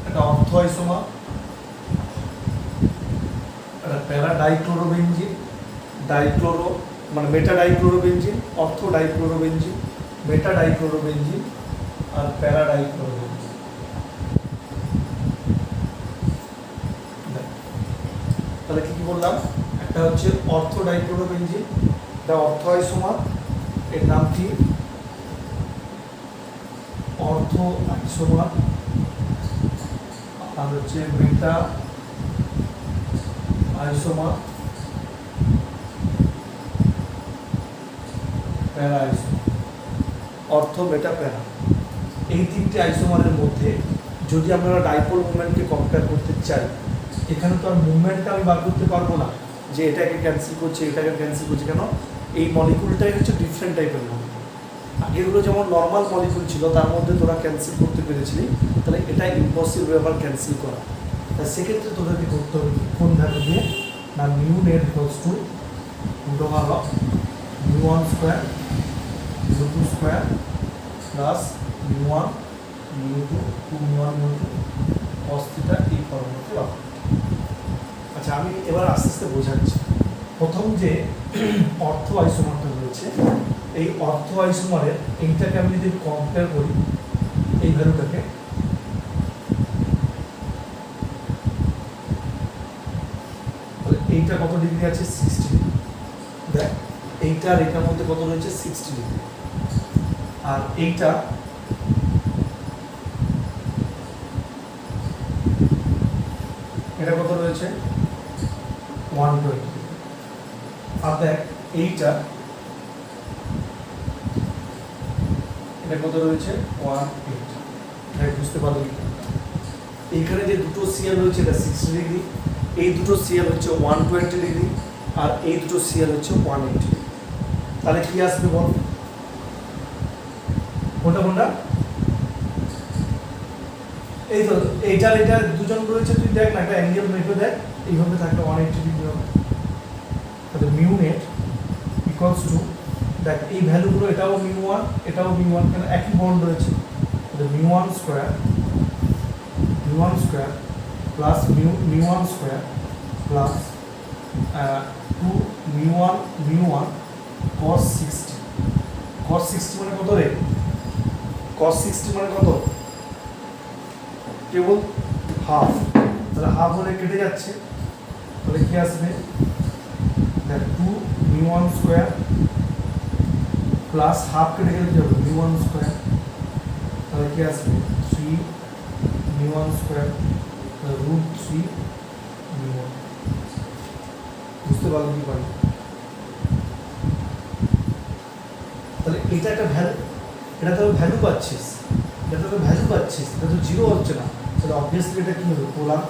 একটা অর্থ আইসোমার, একটা প্যারা ডাইক্লোরোবেনজিন, ডাইক্লোরো মানে মেটা ডাইক্লোরোবেনজিন, অর্থ ডাইক্লোরোবেনজিন, মেটা ডাইক্লোরোবেনজিন আর প্যারা ডাইক্লোরোবেনজিন। তাহলে কি বললাম? একটা হচ্ছে অর্থ ডাইক্লোরোবেনজিন, এটা অর্থ আইসোমার, এর নাম কি? অর্থ আইসোমার। আর হচ্ছে মেটা আইসোমার, প্যারা আইসোমার। অর্থ, মেটা, প্যারা, এই তিনটে আইসোমারের মধ্যে যদি আমরা ডাইপোল মুভমেন্টকে কম্পেয়ার করতে চাই, এখানে তো আর মুভমেন্টটা আমি বার করতে পারবো না যে এটাকে ক্যান্সেল করছে এটাকে ক্যান্সেল করছে। কেন? এই মলিকুলটাই হচ্ছে ডিফারেন্ট টাইপের মলিকুল। আগেগুলো যেমন নর্মাল মলিকুল ছিল, তার মধ্যে তোরা ক্যান্সেল করতে পেরেছিলি, তাহলে এটা ইম্পসিবল আবার ক্যান্সেল করা। তাই সেক্ষেত্রে তোদেরকে করতে হবে কোন ভ্যালু দিয়ে না, mu net equals to √(μ1 square μ2 square plus μ1 μ2 2μ1 μ2 cos θ এই ফর্মুলাতে রাখো। আচ্ছা আমি এবার আস্তে আস্তে বোঝাচ্ছি। প্রথম যে অর্থ আইসোমারটা রয়েছে, এই অর্থ আইসোমারের এইটাকে আমি যদি কম্পেয়ার করি, এই ভ্যালুটাকে, তাহলে এইটা কত ডিগ্রি আছে? 60 ডিগ্রি। দেখ এইটা আর এটার মধ্যে কত রয়েছে? 60 ডিগ্রি। আর এইটা রয়েছে 120, আর দেখ এইটা এটা কত রয়েছে 180। দেখ বুঝতে পারলি এইখানে যে দুটো সিএল রয়েছে এটা 60 ডিগ্রি, এই দুটো সিএল হচ্ছে 120 ডিগ্রি, আর এই দুটো সিএল হচ্ছে 180। তাহলে কি আসবে বল, কোনটা কোনটা? এই তো এইটার এটা দুজন রয়েছে, তুই দেখ না একটা অ্যাঙ্গেল মেপে দেখ, এইভাবে থাকলে 180 ডিগ্রি হবে। তাহলে মিউ নেট ইকুয়ালস টু, দেখ এই ভ্যালুগুলো এটাও মিউ ওয়ান এটাও মিউ ওয়ান, কেন একই বন্ড রয়েছে। তাহলে mu one square plus mu one square plus 2 mu one cos 60 মানে কত রে? cos 60 মানে কত? কেবল হাফ, তাহলে হাফ হলে কেটে যাচ্ছে, তাহলে কি আসবে? দেখ 2 mu one square plus half কেটে গেলে কি হবে? মিউ ওয়ান স্কোয়ার, তাহলে কি আসবে? 3 mu one square root 3 mu one. বুঝতে পারলো কি পারি? তাহলে এটা একটা ভ্যালু, এটা তো ভ্যালু পাচ্ছিস, এটা তো জিরো হচ্ছে না, তাহলে অবভিয়াসলি এটা কি হবে? পোলার।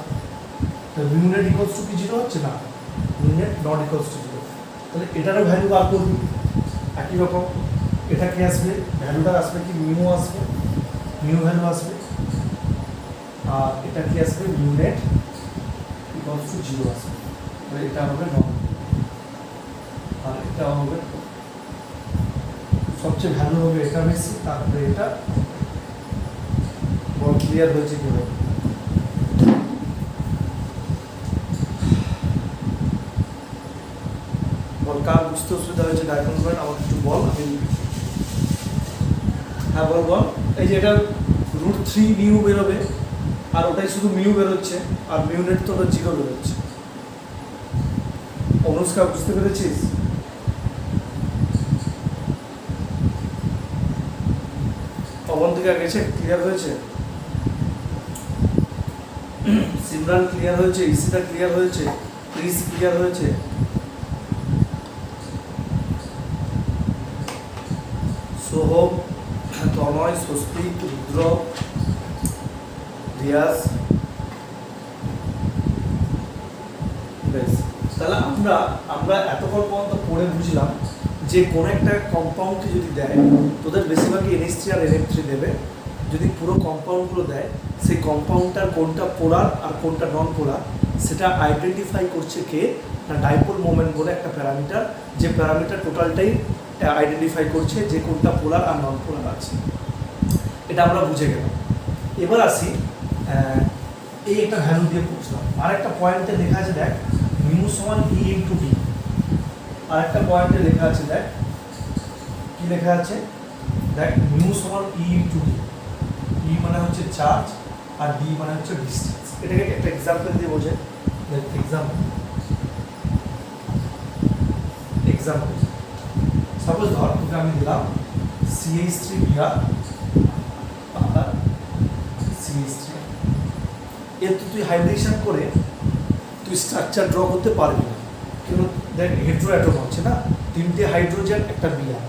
তাহলে মিউ নেট ইকুয়ালস টু কি জিরো হচ্ছে না? Mu net not equals to zero. তাহলে এটারও ভ্যালু বার করবি একই রকম। এটা কি আসবে? ভ্যালুটা আসবে কি? মিউ আসবে, মিউ ভ্যালু আসবে, আর এটা কি আসবে? Mu net equals to zero আসবে। তাহলে এটা হবে নট, আর এটা হবে সবচেয়ে ভ্যালু হবে এটা বেশি, তারপরে এটা। বল ক্লিয়ার হয়েছে কি? বল কার বুঝতে অসুবিধা হয়েছে ডায়াগ্রাম করেন আমাকে একটু বল, আমি হ্যাঁ বল বল। এই যে এটা রুট 3 মিউ বেরোবে, আর ওটাই শুধু মিউ বেরোচ্ছে, আর মিউ নেট তো ওটা জিরো বেরোচ্ছে। অনুষ্কা বুঝতে পেরেছিস? অবন্তিকা গেছে, ক্লিয়ার হয়েছে? সিমরান ক্লিয়ার হয়েছে? ইসিতা ক্লিয়ার হয়েছে? ক্রিস ক্লিয়ার হয়েছে? সোহম, তনয়, স্বস্তিক, রুদ্র, রিয়াজ। বেশ, তাহলে আমরা এতক্ষণ পর্যন্ত পড়ে বুঝলাম যে কোনো একটা কম্পাউন্ডকে যদি দেয়, তোদের বেশিরভাগই NH3 আর NF3 দেবে। যদি পুরো কম্পাউন্ডগুলো দেয়, সেই কম্পাউন্ডটার কোনটা পোলার আর কোনটা নন পোলার সেটা আইডেন্টিফাই করছে কে না? ডাইপোল মোমেন্ট বলে একটা প্যারামিটার, যে প্যারামিটার টোটালটাই আইডেন্টিফাই করছে যে কোনটা পোলার আর নন পোলার আছে। এটা আমরা বুঝে গেলাম। এবার আসি, এই একটা ভ্যালু দিয়ে বুঝলাম। আর একটা পয়েন্টে লেখা আছে, দেখ মিউ সমান ই ইন্টু ডি। আর একটা পয়েন্টে লেখা আছে, দেখ কি লেখা আছে? দেখ মিউ সমান ই ইন্টু ডি। ই মানে হচ্ছে চার্জ, আর ডি মানে হচ্ছে ডিস্টেন্স। এটাকে একটা এক্সাম্পল দিয়ে বোঝে। এক্সাম্পল সাপোজ ধর তোকে আমি দিলাম CH3 Br আর CH3। এর তো তুই হাইব্রিডেশন করে তুই স্ট্রাকচার ড্র করতে পারবি না, কিন্তু দেখ হেড্রো অ্যাটম হচ্ছে না, 3টে হাইড্রোজেন একটা Br,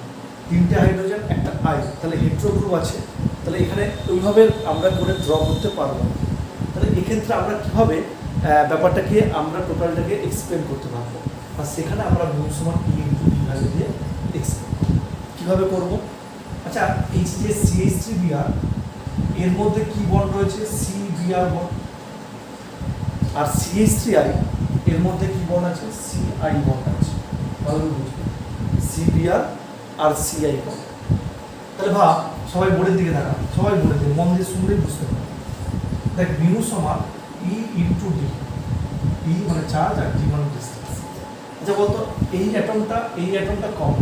3টে হাইড্রোজেন একটা I, তাহলে হেড্রো গ্রুপ আছে। তাহলে এখানে ওইভাবে আমরা করে ড্র করতে পারবো না। তাহলে এক্ষেত্রে আমরা কীভাবে ব্যাপারটাকে আমরা টোটালটাকে এক্সপ্লেন করতে পারবো, আর সেখানে আমরা মিউ সমান ই ইন্টু ডি ভ্যালু দিয়ে এক্সপ্লেন কীভাবে করবো? আচ্ছা, এই যে CH3 Br এর মধ্যে কি বন্ড রয়েছে? CBr bond. আর CH3I এর মধ্যে কি বন্ড আছে? CI বন্ড আছে। ভালো বুঝবে, CBr আর CI বন্ড। তাহলে ভাব, সবাই বোর্ডের দিকে দেখা, সবাই বোর্ডের দিকে মন দিয়ে শুনলেই বুঝতে পারবে। দেখ মিউ সমান ই ইন্টু ডি। ই মানে চার্জ আর ডি মানে ডিস্টেন্স। আচ্ছা বলতো, এই অ্যাটমটা কম,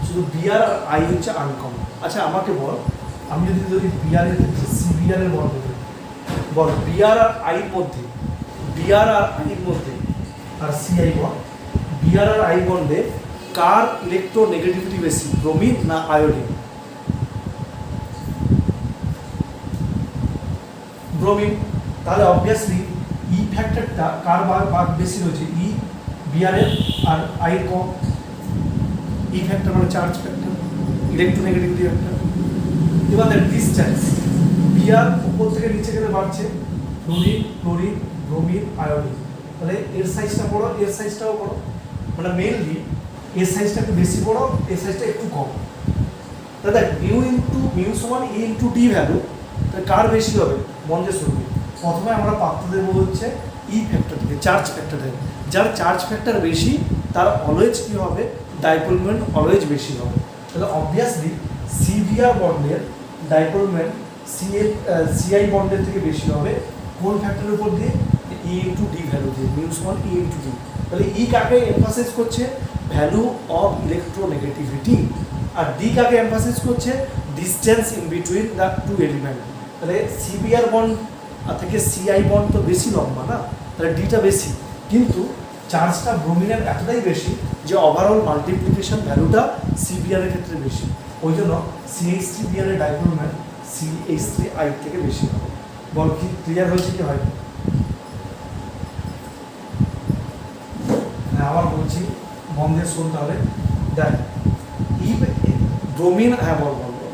শুধু Br আর I হচ্ছে আনকমন। আচ্ছা আমাকে বল, আমি যদি Br এর ক্ষেত্রে CBr এর বন্ড ধরি, বল Br আর I এর মধ্যে, Br আর I এর মধ্যে আর CI বন্ড, Br আর I বন্ডে কার ইলেকট্রোনেগেটিভিটি বেশি, ব্রোমিন না আয়োডিন? ব্রোমিন। তাহলে অবভিয়াসলি ই ফ্যাক্টরটা কার ভাগ বেশি রয়েছে, ই বিআর এর আর আই কম। ই ফ্যাক্টর মানে চার্জ ফ্যাক্টর, ইলেকট্রোনেগেটিভিটি ফ্যাক্টর। এবার দেখ ডিসটেন্স, বিআর উপর থেকে নিচে গেলে বাড়ছে, ফ্লুরিন ক্লোরিন ব্রোমিন আয়োডিন, তাহলে এর সাইজটা বড় এর সাইজটাও বড়, মানে মেইনলি এর সাইজটা একটু বেশি বড় এর সাইজটা একটু কম। তাহলে দেখ মিউ ইন্টু মিউ সমান ই ইন্টু ডি ভ্যালু, তাহলে কার বেশি হবে, মন দিয়ে শুনবি। প্রথমে আমরা পাত্র দেবো হচ্ছে ই ফ্যাক্টর থেকে, চার্জ ফ্যাক্টর থেকে। যার চার্জ ফ্যাক্টর বেশি তার অলওয়েজ কী হবে, ডাইপোল মোমেন্ট অলওয়েজ বেশি হবে। তাহলে অবভিয়াসলি সিভিআর বন্ডের ডাইপোল মোমেন্ট সিআই বন্ডের থেকে বেশি হবে। কোন ফ্যাক্টরের উপর দিয়ে, ই ইন্টু ডি ভ্যালু দিয়ে, মিউ সমান ই ইন্টু ডি। তাহলে ই কাকে এমফাসাইজ করছে, ভ্যালু অফ ইলেকট্রোনেগেটিভিটি, আর ডি কাকে এমফাসাইজ করছে, distance in between the two element. তাহলে সিবিআর বন্ড থেকে সিআই বন্ড তো বেশি লম্বা না, তাহলে ডিটা বেশি, কিন্তু চার্জটা ব্রোমিনের এতটাই বেশি যে ওভারঅল মাল্টিপ্লিকেশন ভ্যালুটা সিবিআর এর ক্ষেত্রে বেশি। ওই জন্য সিএইচ3 বিআর এর ডাইপোল মোমেন্ট সিএইচ3আই থেকে বেশি হবে। বল কি ক্লিয়ার হয়েছে কি হয়? হ্যাঁ আবার বলছি, মন দিয়ে শোন তাহলে। দেখ ই ব্রোমিন, হ্যাঁ বল বল বল।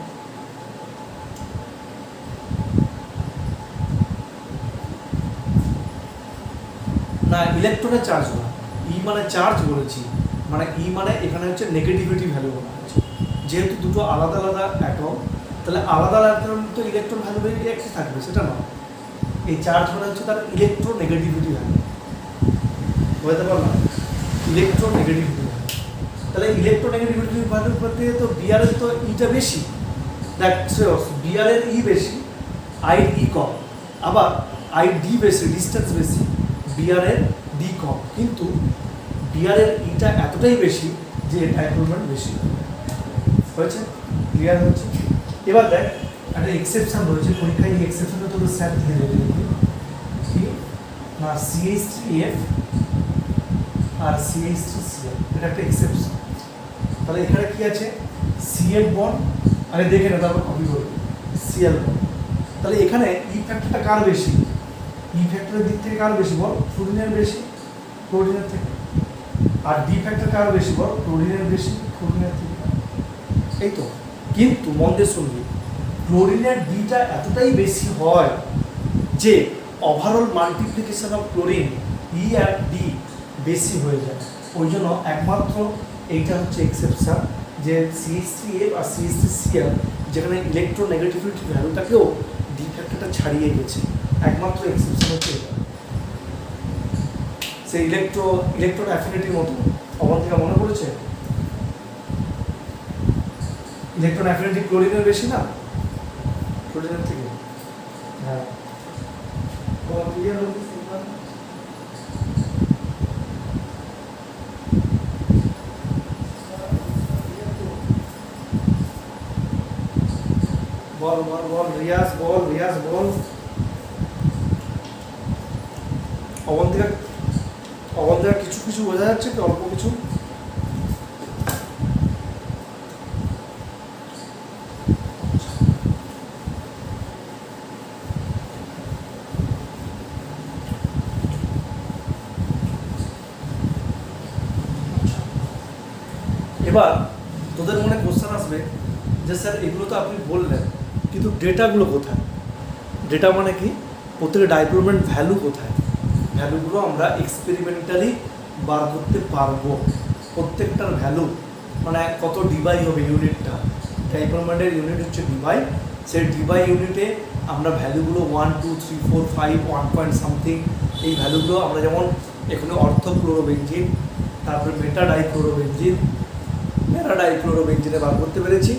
না ইলেকট্রনের চার্জ না, ই মানে চার্জ বলেছি, মানে ই মানে এখানে হচ্ছে নেগেটিভিটি ভ্যালু বলা হয়েছে। যেহেতু দুটো আলাদা আলাদা অ্যাটম, তাহলে আলাদা আলাদা তো ইলেকট্রন ভ্যালু একই থাকবে, সেটা নয়। এই চার্জ মানে হচ্ছে তার ইলেকট্রোনেগেটিভিটি ভ্যালু, বুঝতে পারলাম, ইলেকট্রোনেগেটিভিটি ভ্যালু। তাহলে ইলেকট্রোনেগেটিভিটি ভ্যালুর প্রতি তো বিআর এর তো ইটা বেশি, দেখ বিআর এর ই বেশি, আই ই কম, আবার আই ডি বেশি, ডিস্টেন্স বেশি, বিআর এর ডি কম, কিন্তু বিআর এর ইটা এতটাই বেশি যে ডাইপোল মোমেন্ট বেশি হয়েছে। ক্লিয়ার হচ্ছে? এবার দেখ একটা এক্সেপশন রয়েছে পরীক্ষায়, এই এক্সেপশনটা তো স্যার দিয়ে দেবে কি না, CH3F আর CH3Cl, এটা একটা এক্সেপশন। তাহলে এখানে কি আছে, CF বন্ড, আরে দেখে না তারপর কপি করবে, Cl বন্ড। তাহলে এখানে ই ফ্যাক্টরটা কার বেশি, ই ফ্যাক্টরের দিক থেকে কার বেশি বল, ফ্লুরিনের বেশি ক্লোরিনের থেকে। আর ডি ফ্যাক্টর কার বেশি বল, ক্লোরিনের বেশি ফ্লুরিনের থেকে। এই তো, কিন্তু মন দিয়ে শুনবি, ক্লোরিনের ডিটা এতটাই বেশি হয় যে overall multiplication of chlorine E আর ডি বেশি হয়ে যায়। ওই জন্য একমাত্র এইটা হচ্ছে এক্সেপশন, যে CH3F আর CH3Cl যেখানে ইলেকট্রোনেগেটিভিটি ভ্যালুটাকেও ডি ফ্যাক্টরটা ছাড়িয়ে গেছে, একমাত্র এক্সেপশন হচ্ছে এটা। সেই ইলেকট্রন অ্যাফিনিটির মতো অবন্তিকা মনে পড়েছে, ইলেকট্রন অ্যাফিনিটি ক্লোরিনের বেশি না, ক্লোরিনের থেকে। হ্যাঁ ক্লিয়ার হচ্ছে? বল বল বল রিয়াজ বল, রিয়াজ বল। অবন্তিকা কিছু কিছু বোঝা যাচ্ছে কি, অল্প কিছু? এবার তোদের মনে কোশ্চেন আসবে যে স্যার এগুলো তো আপনি বললেন, কিন্তু ডেটাগুলো কোথায়? ডেটা মানে কি, প্রত্যেকটা ডাইপোল মোমেন্ট ভ্যালু কোথায়? ভ্যালুগুলো আমরা এক্সপেরিমেন্টালি বার করতে পারবো। প্রত্যেকটার ভ্যালু মানে কত ডিবাই হবে ইউনিটটা, ডাইপোল মোমেন্টের ইউনিট হচ্ছে ডিবাই, সেই ডিবাই ইউনিটে আমরা ভ্যালুগুলো 1 2 3 4 5 1 পয়েন্ট সামথিং, এই ভ্যালুগুলো আমরা যেমন এখানে অর্থোক্লোরোবেনজিন, তারপরে মেটা ডাইক্লোরোবেনজিন, মেটা ডাইক্লোরোবেনজিনে বার করতে পেরেছি,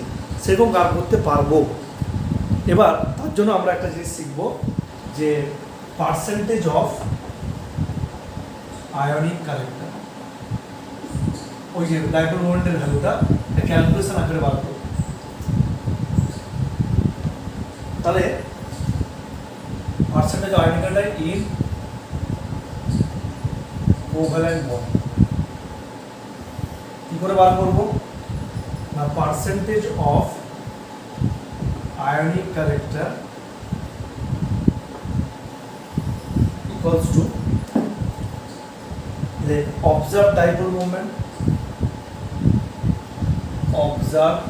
সেরকম বার করতে পারবো। এবার তার জন্য আমরা একটা জিনিস শিখব, যে পার্সেন্টেজ অফ আয়নিক কারেক্টার, ওই যে ডাইপোল মোমেন্টের ভ্যালুটা ক্যালকুলেশন আকারে বার করব। তাহলে percentage ionic corrector in covalent bond কি করে বার করব না, percentage of ionic corrector equals to the observed dipole moment, observed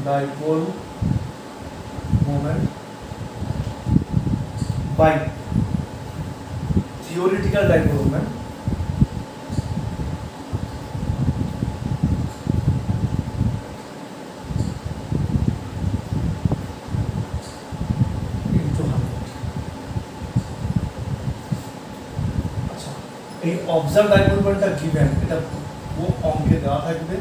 dipole moment by theoretical dipole moment into 100. আচ্ছা, এই observed dipole momentটা given, এটা ও অঙ্কে দেওয়া থাকবে।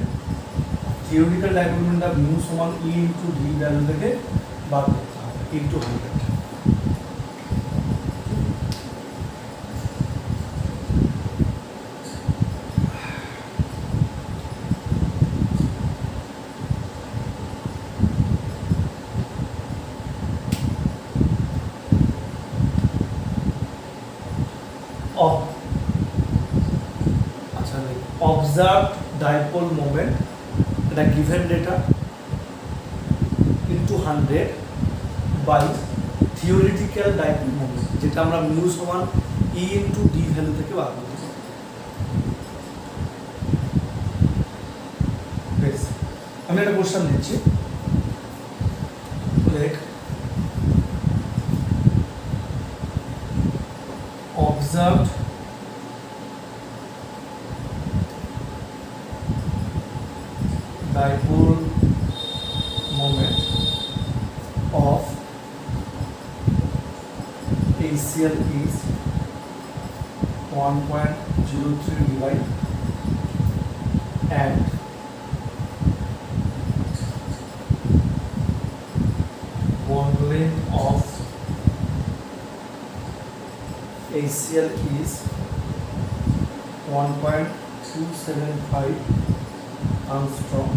থিওরিটিক্যাল ডাইপোল মোমেন্টটা মিউ সমান E ইনটু ডি ভ্যালু থেকে বার করতে হবে ইনটু 100। আচ্ছা, observed dipole moment, এটা given data into 100 by theoretical dipole moment, যেটা আমরা মিউ সমান E ইনটু ডি ভ্যালু থেকে বার করতে পারি। বেশ, আমি একটা কোশ্চেন দিচ্ছি, লেখ observed dipole moment of ACL is 1.03 dBi and bond length of ACL is 1.275 Armstrong.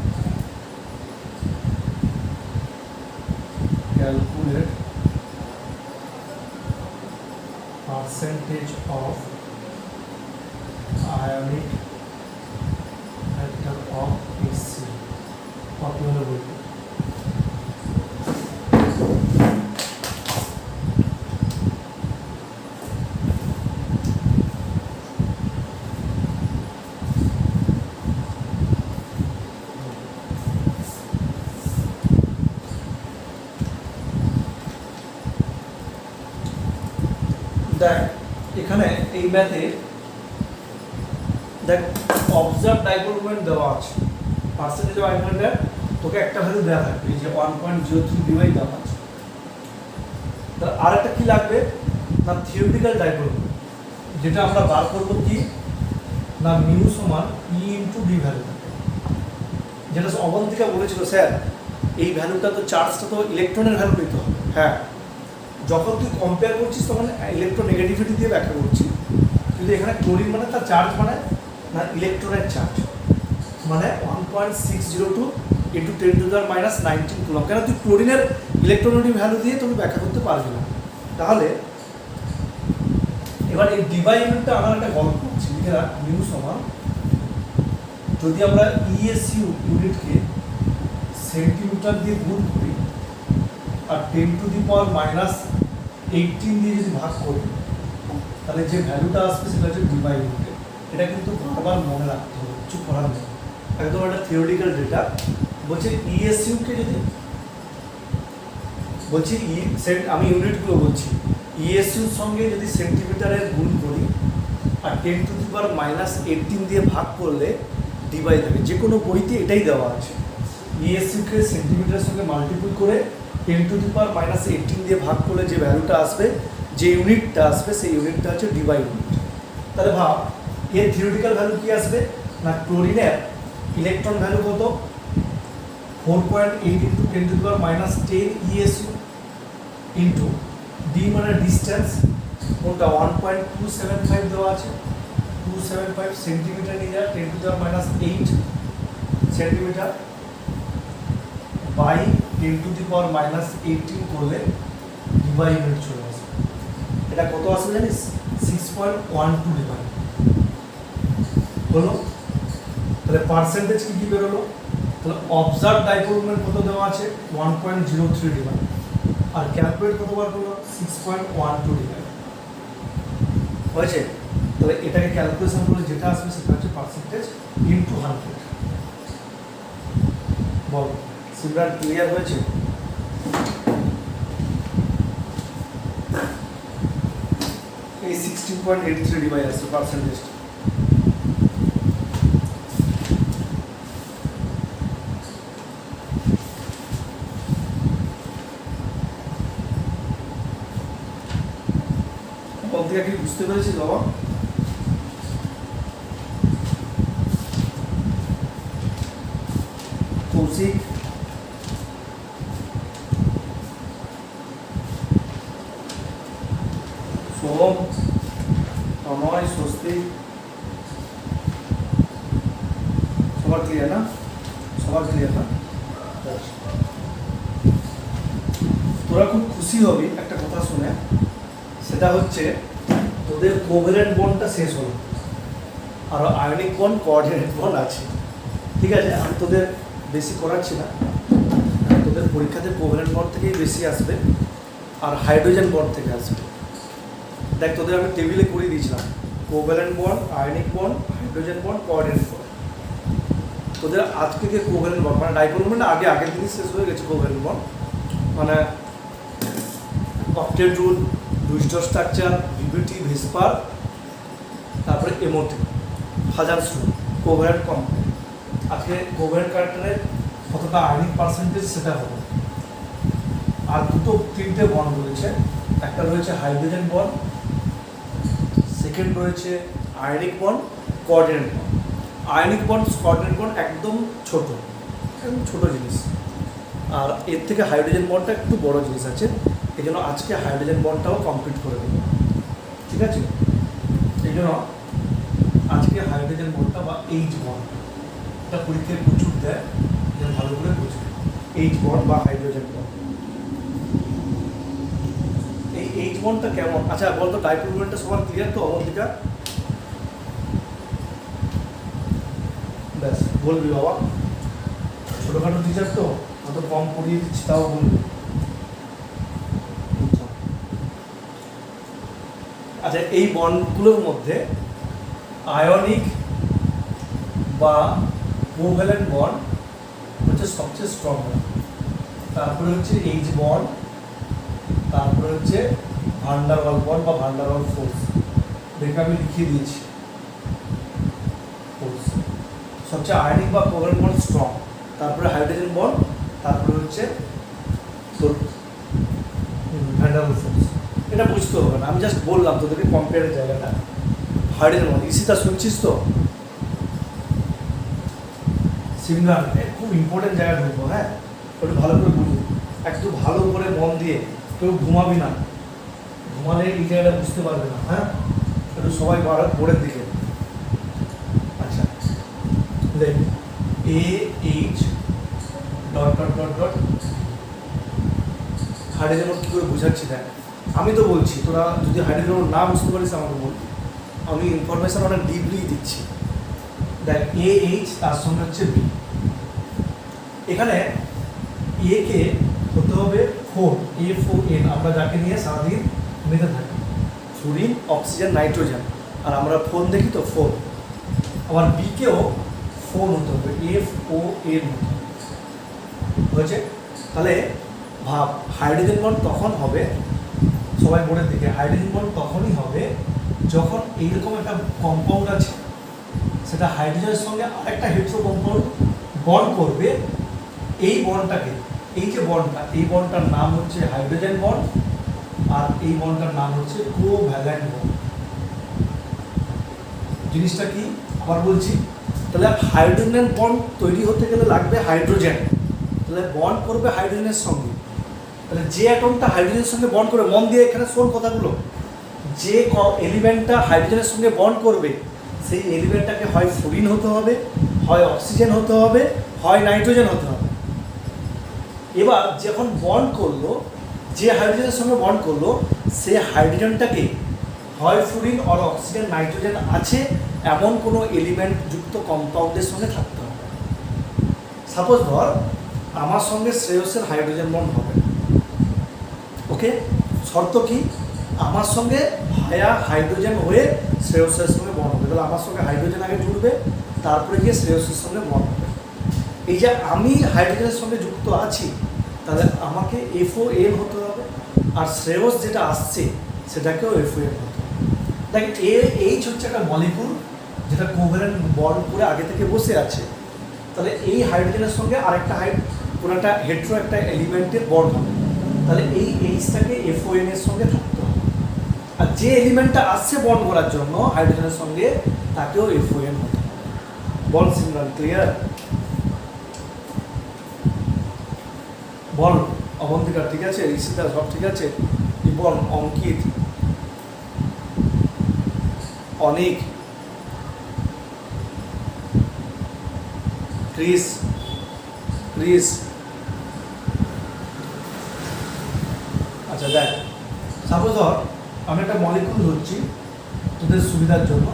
Calculate percentage of ionic factor of ACL. Popular word. দেখ এখানে এই ম্যাথে দেখ অবজার্ভ ডাইপোল মোমেন্ট দেওয়া আছে, পার্সেন্টেজ অফ আয়নিক ফ্যাক্টর তোকে একটা ভ্যালু দেওয়া থাকবে, এই যে 1.03 ডিভাই দেওয়া আছে। তার আরেকটা কি লাগবে না থিওরিটিক্যাল ডাইপোল মোমেন্ট, যেটা আমরা বার করব কি না মিউ সমান E ইনটু ডি ভ্যালু, যেটা অবন্তিকা বলেছিল স্যার এই ভ্যালুটা তো চার্জটা তো ইলেকট্রনের ভ্যালু নিতে হবে। হ্যাঁ, যখন তুই কম্পেয়ার করছিস তখন ইলেকট্রোনেগেটিভিটি দিয়ে ব্যাখ্যা করছিস, কিন্তু এখানে ক্লোরিন মানে তার চার্জ মানে না ইলেকট্রনের চার্জ মানে 1.602 ইন্টু 10⁻⁻19 কুলম। কেন তুই ক্লোরিনের ইলেকট্রোনেগেটিভ ভ্যালু দিয়ে তুমি ব্যাখ্যা করতে পারবি না। তাহলে এবার এই ডিবাই ইউনিটটা আমার একটা গল্প করছি, লিখে রাখ মিউ সমান, যদি আমরা ইএসইউ ইউনিটকে সেন্টিমিটার দিয়ে গুণ করি আর 10⁻⁻18 দিয়ে যদি ভাগ করি তাহলে যে ভ্যালুটা আসবে সেটা হচ্ছে ডিবাই ইউনিট। এটা কিন্তু বারবার মনে রাখতে হবে, কিছু করার নেই, একদম একটা থিওরিটিক্যাল ডেটা। বলছে ইএসইউকে যদি বলছি আমি ইউনিটগুলো বলছি, ইএসইউর সঙ্গে যদি সেন্টিমিটারের গুণ করি আর 10⁻⁻18 দিয়ে ভাগ করলে ডিবাই থাকে। যে কোনো বইতে এটাই দেওয়া আছে, ইএসইউকে সেন্টিমিটারের সঙ্গে মাল্টিপ্লাই করে 10⁻⁻18 দিয়ে ভাগ করলে যে ভ্যালুটা আসবে, যে ইউনিটটা আসবে সেই ইউনিটটা হচ্ছে ডিবাই ইউনিট। তাহলে ভাব এর থিওরিটিক্যাল ভ্যালু কি আসবে না ক্লোরিনের ইলেকট্রন ভ্যালু কত 4.8 ইন্টু 10⁻⁻10 ইএসইউ ইন্টু ডি মানে ডিস্টেন্স, কোনটা 1.275 দেওয়া আছে, 275 সেন্টিমিটার নিয়ে যায় 10⁻⁸ সেন্টিমিটার বাই 10⁻⁻18 করলে ডিবাই ইউনিট চলে আসবে। এটা কত আসবে জানিস? 6.12 ডিবাই হলো। তাহলে পার্সেন্টেজ কি কি বেরোলো? তাহলে অবজার্ভ ডাইপোল মোমেন্ট কত দেওয়া আছে 1.03 ডিবাই, আর ক্যালকুলেট কত বার করলো 6.12 ডিবাই। হয়েছে? তাহলে এটাকে ক্যালকুলেশন করলে যেটা আসবে সেটা হচ্ছে পার্সেন্টেজ ইনটু 100। বল সিমরান, ক্লিয়ার হয়েছে? এই 16.83 ডিভাইড আসছে পার্সেন্টেজ। অধ্যায় কি বুঝতে পেরেছিস বাবা? কৌশিক, সোম, অনয়, স্বস্তিক, সবার ক্লিয়ার না? সবার ক্লিয়ার না? তোরা খুব খুশি হবি একটা কথা শুনে, সেটা হচ্ছে তোদের কোভ্যালেন্ট বন্ডটা শেষ হলো, আর আয়নিক বন্ড, কোঅর্ডিনেট বন্ড আছে। ঠিক আছে, আমি তোদের বেশি করাচ্ছি না, তোদের পরীক্ষাতে কোভ্যালেন্ট বন্ড থেকেই বেশি আসবে আর হাইড্রোজেন বন্ড থেকে আসবে। দেখ তোদের আমি টেবিলে করে দিয়েছিলাম covalent bond, ionic bond, hydrogen bond, coordinate bond. তোদের আজ থেকে কোভ্যালেন্ট বন্ড মানে ডাইপোল বন্ড আগের দিনই শেষ হয়ে গেছে। কোভ্যালেন্ট বন্ড মানে octet rule, Lewis dot structure, VBT, VSEPR, তারপরে এমওটি, হাজারস রুল, কোভ্যালেন্ট কম্পাউন্ড। আজকে কোভ্যালেন্ট ক্যারেক্টারের কতটা আয়নিক পার্সেন্টেজ সেটা হবে। আর তিনটে বন্ড রয়েছে, একটা রয়েছে হাইড্রোজেন বন্ড, সেকেন্ড রয়েছে ionic bond, coordinate bond. Ionic bond, coordinate bond একদম ছোট জিনিস, আর এর থেকে হাইড্রোজেন বন্ডটা একটু বড় জিনিস আছে। এই জন্য আজকে হাইড্রোজেন বন্ডটাও কমপ্লিট করে দেবো, ঠিক আছে? এই জন্য আজকে হাইড্রোজেন বন্ডটা বা এইচ বন্ড, এটা পরীক্ষায় প্রচুর দেয়, যেন ভালো করে বুঝবে। এইচ বন্ড বা হাইড্রোজেন বন্ড, এই এইচ বন্ডটা কেমন? আচ্ছা বলতো ডাইপোল বন্ডটা সবার ক্লিয়ার তো? অবন্তিকা ব্যাস বলবি বাবা, ছোটোখাটো টিচার তো অত কম পড়িয়ে দিচ্ছি, তাও বলবি। আচ্ছা, এই বন্ডগুলোর মধ্যে আয়নিক বা কোভ্যালেন্ট বন্ড হচ্ছে সবচেয়ে স্ট্রং, তারপরে হচ্ছে এইচ বন্ড, তারপরে হচ্ছে ভান ডার ওয়াল বন্ড বা ভান ডার ওয়াল ফোর্স। দেখে আমি লিখিয়ে দিয়েছি ফোর্স। সবচেয়ে আয়নিক বা কোভ্যালেন্ট বন্ড স্ট্রং, তারপরে হাইড্রোজেন বন্ড, তারপরে হচ্ছে তোর ভান ডার ওয়াল ফোর্স। এটা বুঝতে হবে না, আমি জাস্ট বললাম তোদেরকে কম্পেয়ারের জায়গাটা। হাইড্রোজেন বন্ড ইসিতা শুনছিস তো? সিমরান খুব ইম্পর্টেন্ট জায়গা ঢুকবো, হ্যাঁ একটু ভালো করে বুঝবো, একটু ভালো করে মন দিয়ে, কেউ ঘুমাবি না, ঘুমালে এই জায়গাটা বুঝতে পারবে না। হ্যাঁ একটু সবাই বোর্ডের দিকে। আচ্ছা দেখ, A H dot dot dot dot hydrogen bond কী করে বোঝাচ্ছি দেখ। আমি তো বলছি, তোরা যদি হাইড্রোজেন বন্ড না বুঝতে পারিস আমাকে বল, আমি ইনফরমেশান অনেক ডিপলি দিচ্ছি। দেখ এ এইচ, তার সঙ্গে হচ্ছে বি। এখানে এ কে হতে হবে FON, আমরা যাকে নিয়ে সারাদিন মেতে থাকি, ফ্লুরিন, অক্সিজেন, নাইট্রোজেন, আর আমরা ফোন দেখি তো ফোন। আবার বি কেও ফোন হতে হবে, FON হয়েছে। তাহলে ভাব, হাইড্রোজেন বন্ড তখন হবে, সবাই বোর্ডের দিকে, হাইড্রোজেন বন্ড তখনই হবে যখন এইরকম একটা কম্পাউন্ড আছে, সেটা হাইড্রোজেনের সঙ্গে আরেকটা হেটেরো কম্পাউন্ড বন্ড করবে। এই বন্ডটাকে, এই যে বন্ডটা, এই বন্ডটার নাম হচ্ছে হাইড্রোজেন বন্ড, আর এই বন্ডটার নাম হচ্ছে কোভ্যালেন্ট বন্ড। জিনিসটা কি আবার বলছি, তাহলে হাইড্রোজেন বন্ড তৈরি হতে গেলে লাগবে হাইড্রোজেন, তাহলে বন্ড করবে হাইড্রোজেনের সঙ্গে। তাহলে যে অ্যাটমটা হাইড্রোজেনের সঙ্গে বন্ড করে, মন দিয়ে এখানে শোন কথাগুলো, যে এলিমেন্টটা হাইড্রোজেনের সঙ্গে বন্ড করবে সেই এলিমেন্টটাকে হয় ফ্লুরিন হতে হবে, হয় অক্সিজেন হতে হবে, হয় নাইট্রোজেন হতে হবে। এবার যখন বন্ড করলো, যে হাইড্রোজেনের সঙ্গে বন্ড করলো, সে হাইড্রোজেনটাকে হয় ফ্লুরিন অর অক্সিজেন, নাইট্রোজেন আছে এমন কোনো এলিমেন্ট যুক্ত কম্পাউন্ডের সঙ্গে থাকতে হবে। সাপোজ ধর আমার সঙ্গে শ্রেয়সের হাইড্রোজেন বন্ড হবে, ওকে, শর্ত কি, আমার সঙ্গে ভায়া হাইড্রোজেন হয়ে শ্রেয়সের সঙ্গে বন্ড হবে। তাহলে আমার সঙ্গে হাইড্রোজেন আগে জুড়বে, তারপরে গিয়ে শ্রেয়সের সঙ্গে বন্ড হবে। এই যে আমি হাইড্রোজেনের সঙ্গে যুক্ত আছি, তাহলে আমাকে FON হতে হবে, আর শ্রেয়স যেটা আসছে সেটাকেও FON হতে হবে। দেখ এইচ হচ্ছে একটা মলিকুল যেটা কোভ্যালেন্ট বন্ড করে আগে থেকে বসে আছে। তাহলে এই হাইড্রোজেনের সঙ্গে আরেকটা কোনো একটা হেট্রো একটা এলিমেন্টের বন্ড হবে, তাহলে এই এইচটাকে FON এর সঙ্গে থাকতে হবে। আর যে এলিমেন্টটা আসছে বন্ড করার জন্য হাইড্রোজেনের সঙ্গে তাকেও FON হতে হবে। বল সিমরান, ক্লিয়ার? বল অবন্তিকা, ঠিক আছে? ঋষিতা সব ঠিক আছে? বল অঙ্কিত, অনিক, ক্রিস, আচ্ছা দেখ, সাপোজ ধর আমি একটা মলিকুল ধরছি তোদের সুবিধার জন্য।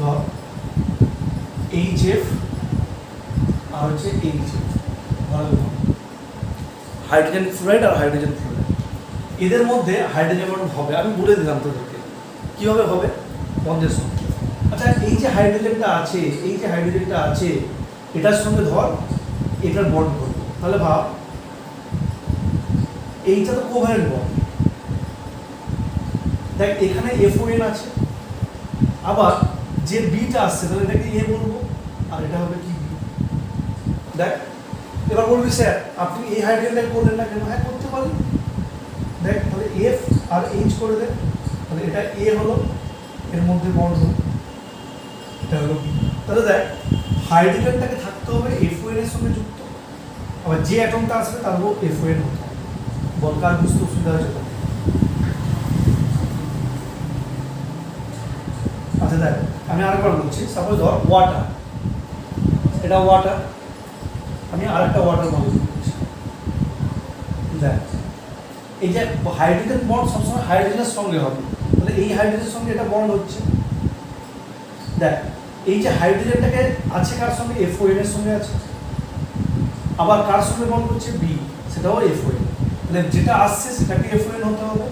ধর HF আর হচ্ছে HF, হাইড্রোজেন ফ্লোরাইড আর হাইড্রোজেন ফ্লোরাইড, এদের মধ্যে হাইড্রোজেন বন্ড হবে। আমি বলে দিলাম তোদেরকে কীভাবে হবে বন্ডের সঙ্গে। আচ্ছা এই যে হাইড্রোজেনটা আছে এটার সঙ্গে ধর এটার বন্ড করবো, তাহলে ভাব এইটা তো কোভ্যালেন্ট বন্ড। দেখ এখানে FON আছে, আবার যে বিটা আসছে তাহলে এটাকে A বলবো, আর এটা হবে কি বি। দেখ এবার বলবি স্যার আপনি এই হাইড্রোজেনটাকে বললেন না কেন? হ্যাঁ করতে পারি। দেখ তাহলে F আর H করে দেখ, তাহলে এটা A হলো, এর মধ্যে বন্ড হলো, এটা হলো B। তাহলে দেখ হাইড্রোজেনটাকে থাকতে হবে FON এর সঙ্গে যুক্ত, আবার যে অ্যাটমটা আসবে তারও FON হতে হবে। বল কার বুঝতে অসুবিধা হচ্ছে? আচ্ছা দেখ আমি আরেকবার বলছি, সাপোজ ধর ওয়াটার, এটা ওয়াটার, আমি আরেকটা ওয়াটার মলিকুল বলছি। দেখ এই যে হাইড্রোজেন বন্ড সবসময় হাইড্রোজেনের সঙ্গে হবে, তাহলে এই হাইড্রোজেনের সঙ্গে এটা বন্ড হচ্ছে। দেখ এই যে হাইড্রোজেনটাকে আছে কার সঙ্গে? FON এর সঙ্গে আছে, আবার কার সঙ্গে বন্ড করছে? বি, সেটাও FON। তাহলে যেটা আসছে সেটাকে FON হতে হবে,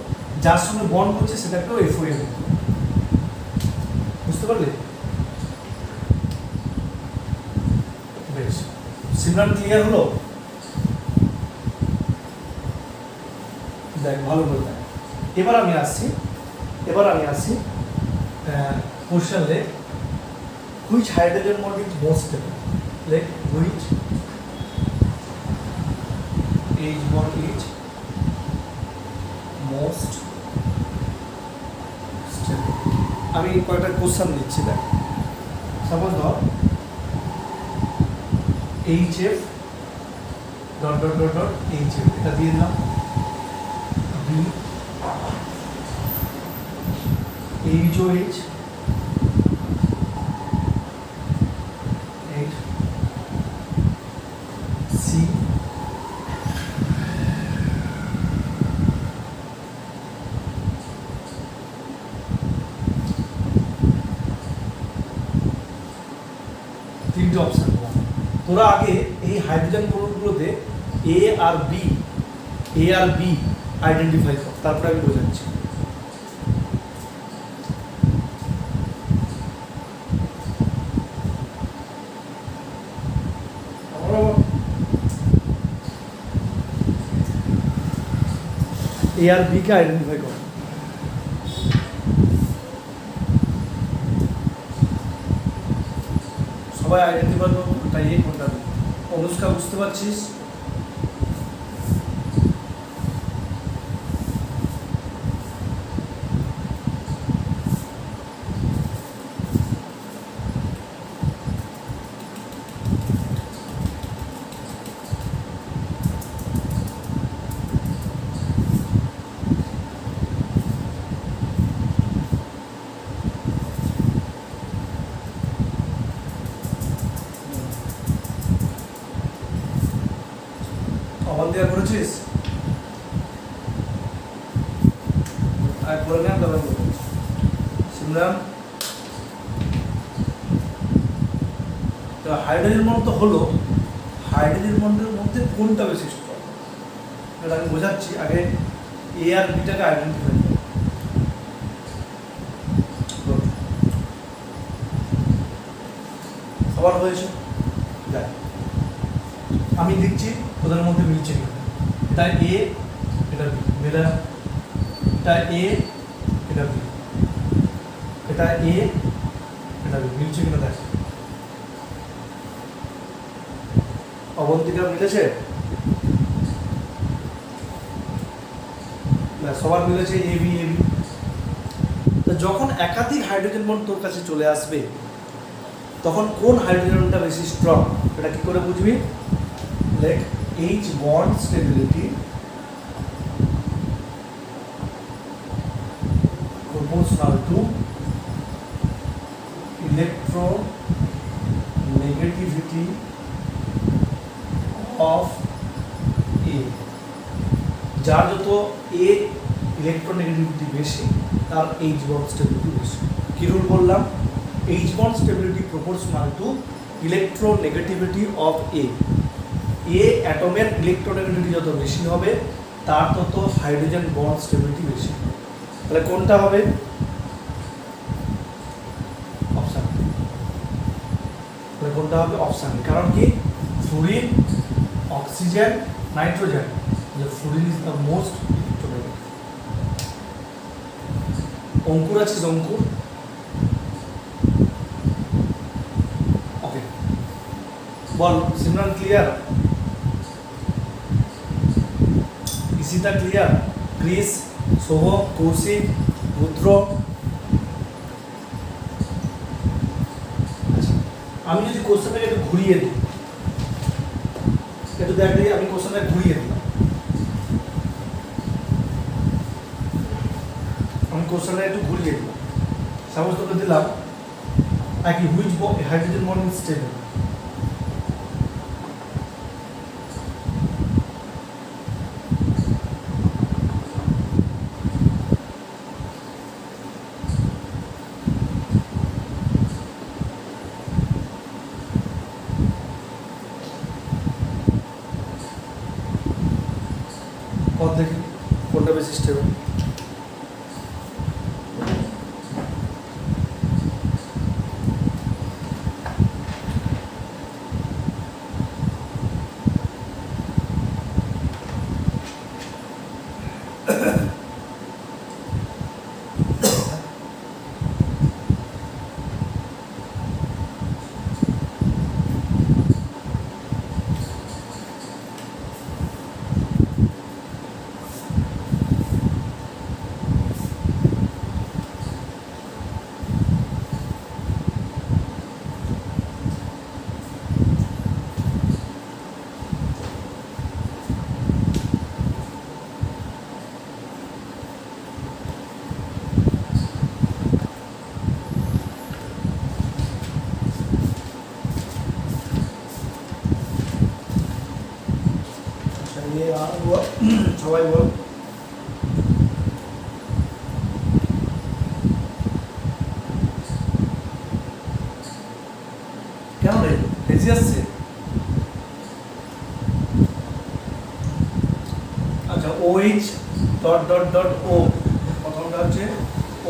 যার সঙ্গে বন্ড করছে সেটাকেও FON হতে হবে। বুঝতে পারলে? বেশ, সিমরান ক্লিয়ার হলো? দেখ ভালো করে দেখ। এবার আমি আসছি কোশ্চেন লেখ, which hydrogen bond is most stable. লেখ which H bond is most stable। আমি কয়েকটা কোশ্চেন দিচ্ছি দেখ। সাপোজ ধর HF dot dot dot dot HF, এটা দিয়ে দিলাম। B HOH C তিনটে অপশন দিলাম। তোরা আগে এই হাইড্রোজেন বন্ডগুলোতে A আর B আইডেন্টিফাই কর, তারপরে আমি বোঝাচ্ছি। A আর B কে আইডেন্টিফাই কর। সবাই আইডেন্টিফাই করবো, তাই এই কোনটা অনুষ্কা বুঝতে পারছিস? অবন্তিয়া করেছিস? আর করে না তবে সিমরান হাইড্রোজেন বন্ড তো হলো, হাইড্রোজেন বন্ডের মধ্যে কোনটা বেশি স্ট্রং এটা আমি বোঝাচ্ছি। আগে এ আর বিটাকে আইডেন্টিফাই করো। সবার হয়েছে? দেখ আমি লিখছি, ওদের মধ্যে মিলছে কিনা। এটা এ, এটা বি, মেলা। এটা এ, এটা বি, এটা এ, এটা বি, মিলছে কিনা দেখ। অবন্তিকা মিলেছে? না, সবার মিলেছে এ বি এ বি। তো যখন একাধিক হাইড্রোজেন বন্ড তোর কাছে চলে আসবে তখন কোন হাইড্রোজেনটা বেশি স্ট্রং এটা কি করে বুঝবি? Let H bond stability proportional to electronegativity of A। যার যত A ইলেকট্রোনেগেটিভিটি বেশি তার H bond stability বেশি। কি রুল বললাম? H bond stability proportional to electronegativity of A। A অ্যাটমের ইলেকট্রোনেগেটিভিটি যত বেশি হবে তার তত হাইড্রোজেন বন্ড স্টেবিলিটি বেশি। তাহলে কোনটা হবে? অপশন। তাহলে কোনটা হবে? অপশন। কারণ কি? Fluorine, oxygen, nitrogen, fluorine is the most electronegative. Ankur আছে, অঙ্কুর। ওকে বল Simran, clear? Ishita clear? Chris, সোহ, কৌশিক, রুদ্র। আমি যদি কোশ্চেনটাকে একটু ঘুরিয়ে দিই, একটু দেখ দিই, আমি কোশ্চেনটা ঘুরিয়ে দিলাম। আমি কোশ্চেনটা একটু ঘুরিয়ে দিলাম। সাপোজ তোকে দিলাম একই which hydrogen bond is stable. কত দেখি কোনটা বেশি স্টেবল? সবাই বল। কেন রে বেশি আসছে? আচ্ছা OH dot dot dot O, প্রথমটা হচ্ছে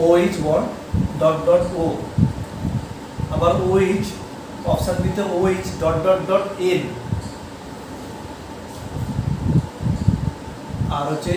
OH bond dot dot O, আবার OH অপশন দিতে OH dot dot dot N, আর হচ্ছে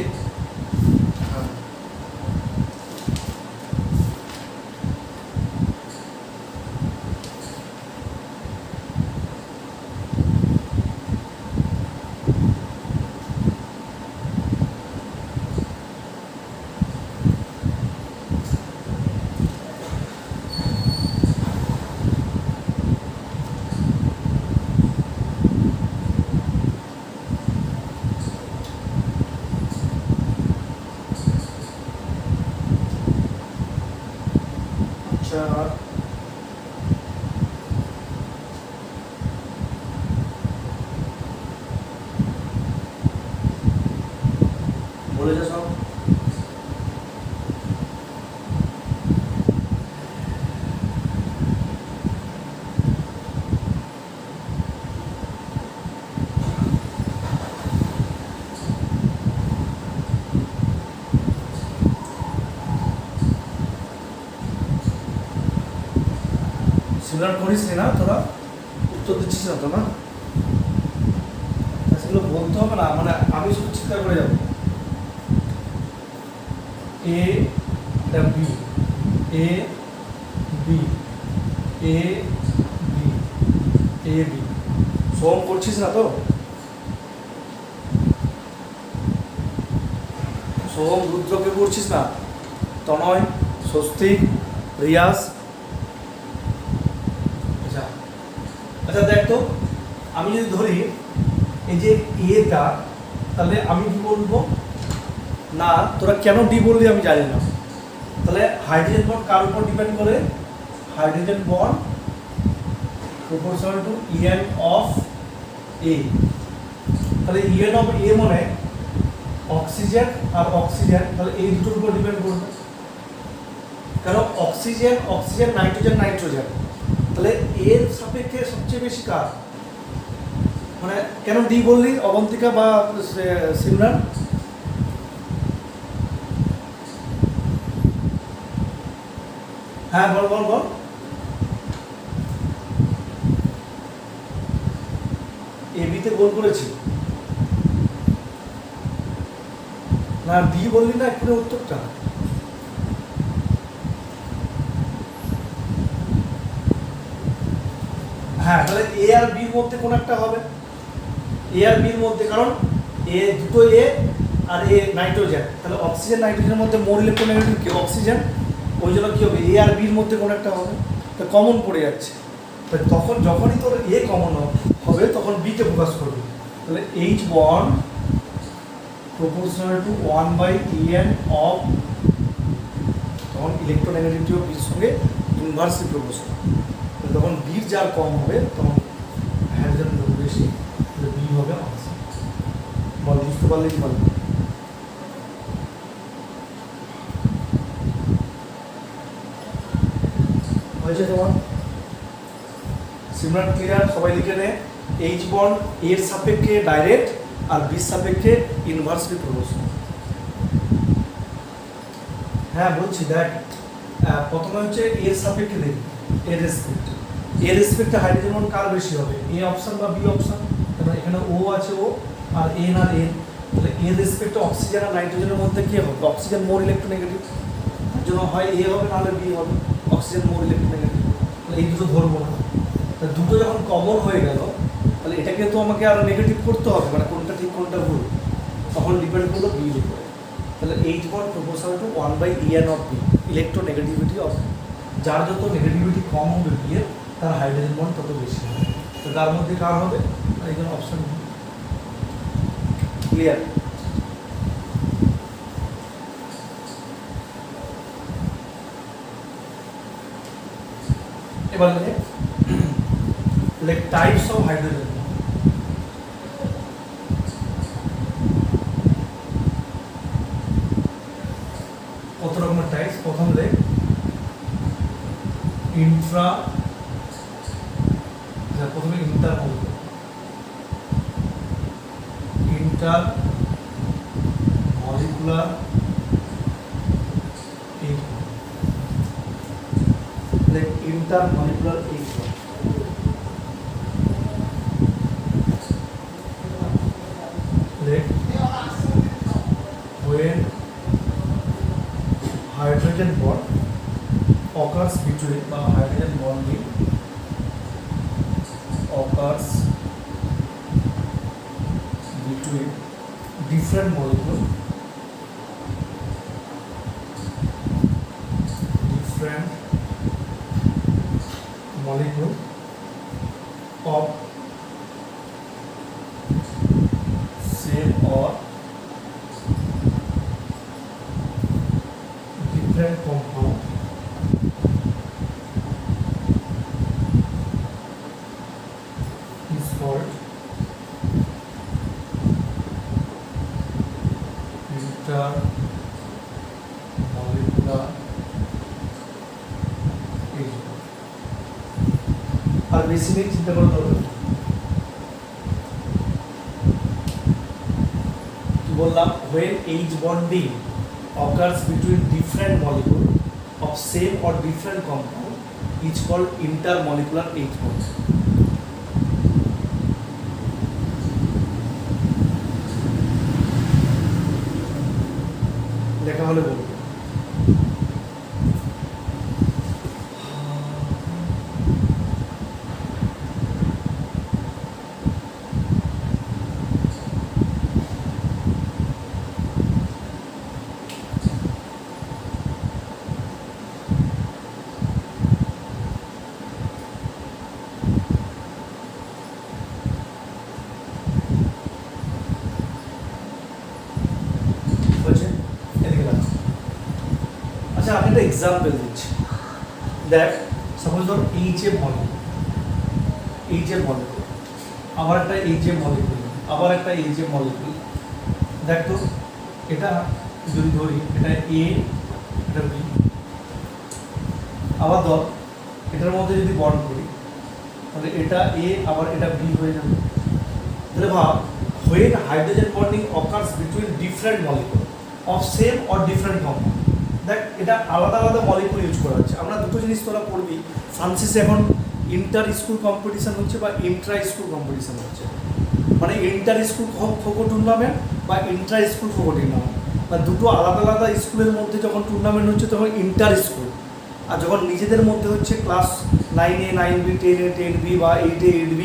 বলেছে সব। সিমিলার করিস না তোরা, উত্তর দিচ্ছিস না তো না, সেগুলো বলতে হবে না, মানে আমি শুধু চিন্তা করে যাবো। A B, A B, A B, A B, সোম করছিস না তো? সোহম, রুদ্রকে করছিস না? তনয়, স্বস্তিক, রিয়াজ। আচ্ছা আচ্ছা দেখ তো, আমি যদি ধরি এই যে এটা, তাহলে আমি কি বলবো না, তোরা কেন ডি বললি আমি জানি না। তাহলে হাইড্রোজেন বন্ড কার উপর ডিপেন্ড করে? Hydrogen bond proportional to EN of A. তাহলে ইএন অফ এ মানে অক্সিজেন আর অক্সিজেন, তাহলে এই দুটোর উপর ডিপেন্ড করবে। কারণ অক্সিজেন অক্সিজেন, নাইট্রোজেন নাইট্রোজেন, তাহলে এর সাপেক্ষে সবচেয়ে বেশি কার? মানে কেন ডি বললি অবন্তিকা বা সিমরান? হ্যাঁ বল বল বল। এবিতে গোল করেছি না, ডি বললি না একটু উত্তরটা। হ্যাঁ, তাহলে এ আর বির মধ্যে কোন একটা হবে, এ আর বির মধ্যে, কারণ এ দুটো এ আর এ নাইট্রোজেন, তাহলে অক্সিজেন নাইট্রোজেনের মধ্যে মোর ইলেকট্রোনেগেটিভ কি? অক্সিজেন। ওই জন্য কি হবে, এ আর বির মধ্যে কোন একটা হবে, তো কমন পড়ে যাচ্ছে। তখন যখনই তোর এ কমন হবে তখন বি কে ফোকাস করবে। তাহলে H bond proportional to 1/En of, তখন ইলেকট্রোনেগেটিভিটি অফ বির সঙ্গে ইনভার্সলি প্রপোর্শনাল। তখন বির যার কম হবে তখন হাইড্রোজেন বেশি, বি হবে আনসার। বল, বুঝতে পারলে কি বল? হয়েছে তোমার? সিমরান ক্লিয়ার? সবাই লিখে নে, এইচ বন্ড এর সাপেক্ষে ডাইরেক্ট আর বির সাপেক্ষে ইনভার্সলি প্রপোর্শনাল। হ্যাঁ বলছি, দেখ প্রথমে হচ্ছে এর সাপেক্ষে দেখি, এর রেসপেক্ট, এর রেসপেক্টে হাইড্রোজেন বন্ড কার বেশি হবে, এ অপশন বা বি অপশন? তাহলে এখানে ও আছে, ও আর এন আর এন, তাহলে এর রেসপেক্টে অক্সিজেন আর নাইট্রোজেনের মধ্যে কি হবে? অক্সিজেন মোর ইলেকট্রোনেগেটিভ, তার জন্য হয় এ হবে নাহলে বি হবে, অক্সিজেন মোর ইলেকট্রোনেগেটিভ। তাহলে এই দুটো ধরবো না, তা দুটো যখন কমন হয়ে গেল তাহলে এটাকে তো আমাকে আরো নেগেটিভ করতে হবে, মানে কোনটা ঠিক কোনটা ভুল, তখন ডিপেন্ড করলো বির উপরে। তাহলে H bond proportional to 1/En of B, electronegativity of, যার যত নেগেটিভিটি কম হবে বিয়ের, তার হাইড্রোজেন বন্ড তত বেশি হবে। তো তার মধ্যে কার হবে? এই জন্য অপশন ক্লিয়ার। এবার like types of hydrogen. কত রকমের টাইপস? প্রথম লেখ ইন্ট্রা, প্রথমে inter molecular, inter molecular H when hydrogen bond occurs between hydrogen bonding occurs between different molecules of same or different compound is called intermolecular agent. আর বেশি নেই, চিন্তা করার দরকার নেই। কি বললাম? when H bonding occurs between different molecule of same or different compound is called intermolecular H bond. দেখা হলে বলবো। আচ্ছা আমি একটা এক্সাম্পল দিচ্ছি, দেখ সাপোজ ধর এইচ এ মলিকুল, আবার একটা এইচ এ মলিকুল, আবার একটা এইচ এ মলিকুল। দেখ তো এটা যদি ধরি এটা এ, এটা বি, আবার ধর এটার মধ্যে যদি বন্ড করি তাহলে এটা এ আবার এটা বি হয়ে যাবে। তাহলে ভাব, when hydrogen bonding occurs between different molecule of same or different compound, দেখ এটা আলাদা আলাদা মলিকুল ইউজ করা হচ্ছে। আমরা দুটো জিনিস তোরা পড়বি, ফ্রান্সিসে এখন ইন্টার স্কুল কম্পিটিশন হচ্ছে বা ইন্ট্রা স্কুল কম্পিটিশন হচ্ছে, মানে ইন্টার স্কুল খোখো টুর্নামেন্ট বা ইন্ট্রা স্কুল খোখো টুর্নামেন্ট, বা দুটো আলাদা আলাদা স্কুলের মধ্যে যখন টুর্নামেন্ট হচ্ছে তখন ইন্টার স্কুল, আর যখন নিজেদের মধ্যে হচ্ছে class 9A 9B 10A 10B বা 8A 8B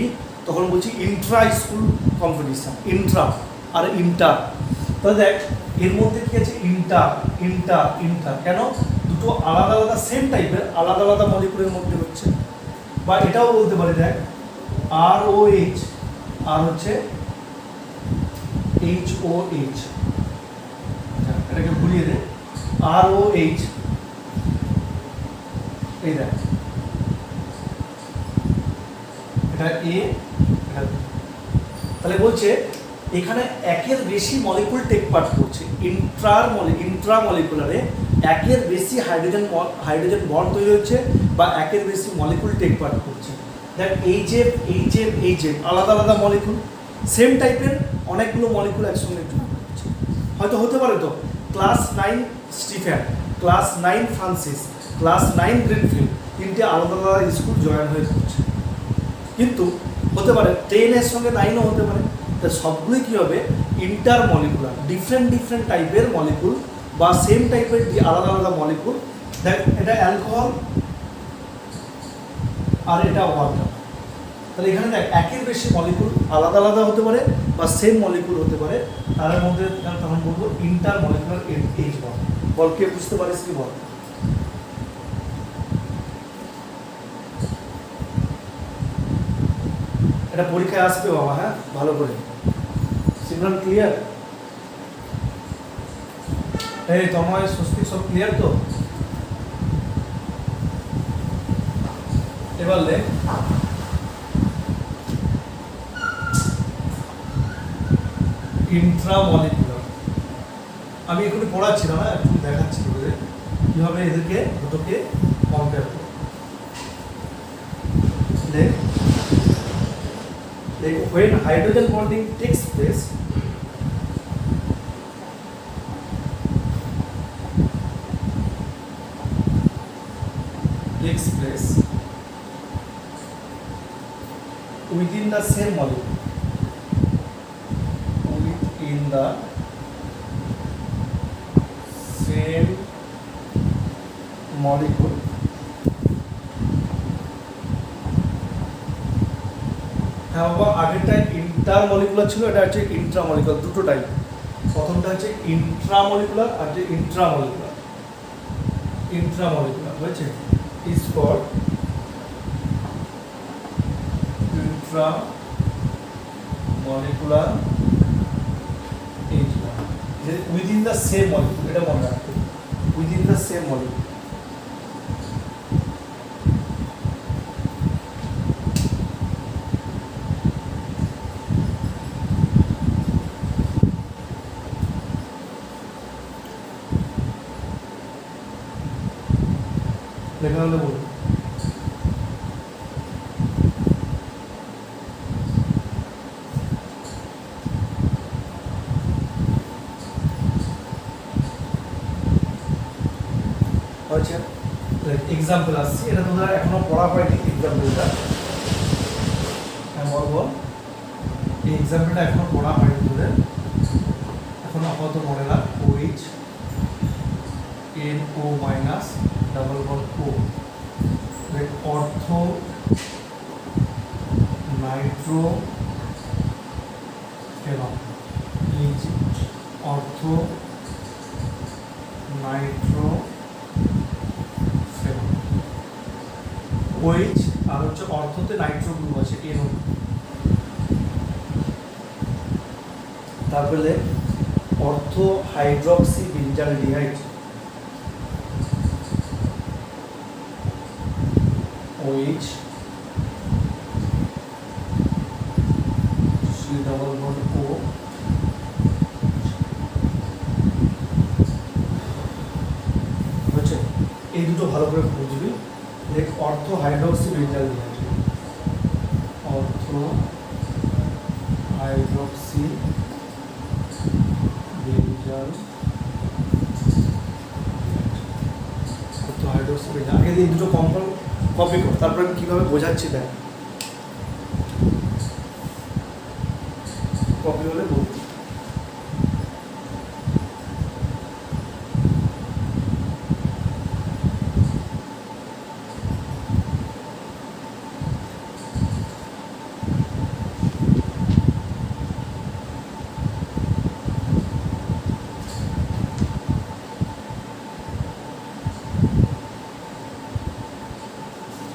তখন বলছি ইন্ট্রা স্কুল কম্পিটিশন, ইন্ট্রা আর ইন্টার। তাহলে দেখ এর মধ্যে কি আছে, ইন্টার ইন্টার ইন্টার, কেন দুটো আলাদা আলাদা সেম টাইপের আলাদা আলাদা মলিকুলের মধ্যে হচ্ছে। বা এটাও বলতে পারি, দেখ আর ও এইচ আর হচ্ছে এইচ ও এইচ, এটাকে ভুলিয়ে দে, আর ও এইচ, এই দেখ এটা এ, এটা বি। তাহলে বলছে এখানে একের বেশি মলিকুল টেক পার্ট করছে, ইন্ট্রামলিকুলারে একের বেশি হাইড্রোজেন বন্ড তৈরি হচ্ছে বা একের বেশি মলিকুল টেক পার্ট করছে। দেখ এইচএফ আলাদা আলাদা মলিকুল, সেম টাইপের অনেকগুলো মলিকুল একসঙ্গে জয়েন করছে। হয়তো হতে পারে তো class 9 Stephen, class 9 Francis, class 9 greenfield, তিনটে আলাদা আলাদা স্কুল জয়েন হয়ে করছে। কিন্তু হতে পারে 10 এর সঙ্গে 9ও হতে পারে। তা সবগুলোই কী হবে, ইন্টারমলিকুলার, ডিফারেন্ট টাইপের মলিকুল বা সেম টাইপের আলাদা আলাদা মলিকুল। দেখ এটা অ্যালকোহল আর এটা ওয়াটার। তাহলে এখানে দেখ একের বেশি মলিকুল আলাদা আলাদা হতে পারে বা সেম মলিকুল হতে পারে, তার মধ্যে তখন বলবো ইন্টারমলিকুলার এইচ বন্ড। বল কে বুঝতে পারিস কি বল? এটা পরীক্ষায় আসবে বাবা, হ্যাঁ ভালো করে। সিমরান ক্লিয়ার? এই তোমায় স্বস্তিক সব ক্লিয়ার তো? এবার লে ইন্ট্রামলিকুলার। আমি এখানে পড়াচ্ছি না, একটু দেখাচ্ছি তোদের কিভাবে এদেরকে দুটোকে কম্পেয়ার করব। When hydrogen bonding takes place, within the same molecule, within the same molecule, আগেরটা ইন্টারমলিকুলার ছিল, এটা হচ্ছে ইন্ট্রামলিকুলার। দুটো টাইপ, প্রথমটা হচ্ছে ইন্ট্রামলিকুলার আর যে ইন্ট্রামলিকুলার হয়েছে is called intramolecular H bond. Within the same molecule, এটা মনে রাখবে, উইদিন দ্য সেম মলিকুল। লেখা হলে বলুন। আচ্ছা এক্সাম্পল আসছে, এটা তোমরা এখনো পড়া হয়নি এক্সাম্পলটা। হ্যাঁ বল। এই এক্সাম্পলটা এখনো পড়া হয়নি তোদের, এখন আপাতত মনে রাখ। OH NO minus double bond O, অর্থ নাইট্রো ফেনল, অর্থ নাইট্রো ফেনল। OH আর হচ্ছে অর্থতে নাইট্রো গ্রুপ আছে NO। তারপরে অর্থ hydroxy benzaldehyde, OH C double bond O, বুঝছো? এই দুটো ভালো করে বুঝবি। দেখ, অর্থ হাইড্রক্সি বেঞ্জালডিহাইড, অর্থ হাইড্রক্সি বেঞ্জাল, অর্থ হাইড্রক্সি বেঞ্জাল। আগে এই দুটো কম্পাউন্ড কপি কর, তারপরে আমি কীভাবে বোঝাচ্ছি দেখ। কপি হলে বলছি।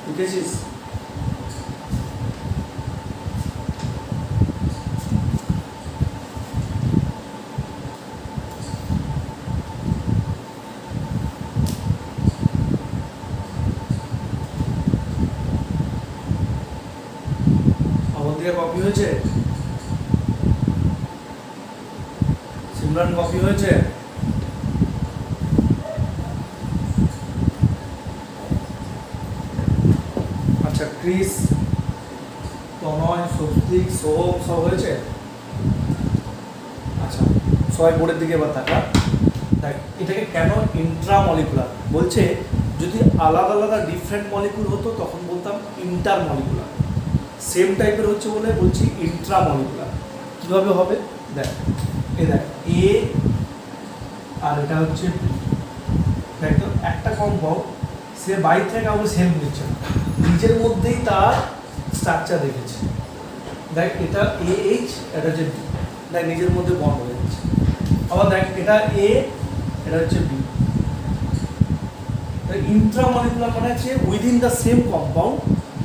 বুঝেছিস? আমার দিকে কপি হয়েছে? সিমরান কপি হয়েছে? আচ্ছা, ক্রিস, তনয়, স্বস্তিক, সোহম সব হয়েছে? আচ্ছা, সবাই বোর্ডের দিকে এবার তাকা। দেখ, এটাকে কেন ইন্ট্রামলিকুলার বলছে? যদি আলাদা আলাদা ডিফারেন্ট মলিকুল হতো তখন বলতাম ইন্টারমলিকুলার, সেম টাইপের হচ্ছে বলে বলছি ইন্ট্রামলিকুলার। কীভাবে হবে দেখ, এই দেখ এ আর এটা হচ্ছে দেখ, তো একটা কম্পাউন্ড সে বাইরে থেকে কাউকে সেম দিচ্ছে না, নিজের মধ্যেই তার স্ট্রাকচার রেখেছে। দেখ, এটা AH, এটা হচ্ছে B, দেখ নিজের মধ্যে বন্ড হয়ে যাচ্ছে। আবার দেখ, এটা A, এটা হচ্ছে B। ইন্ট্রামলিকুলার মানে হচ্ছে উইদিন দ্য সেম কম্পাউন্ড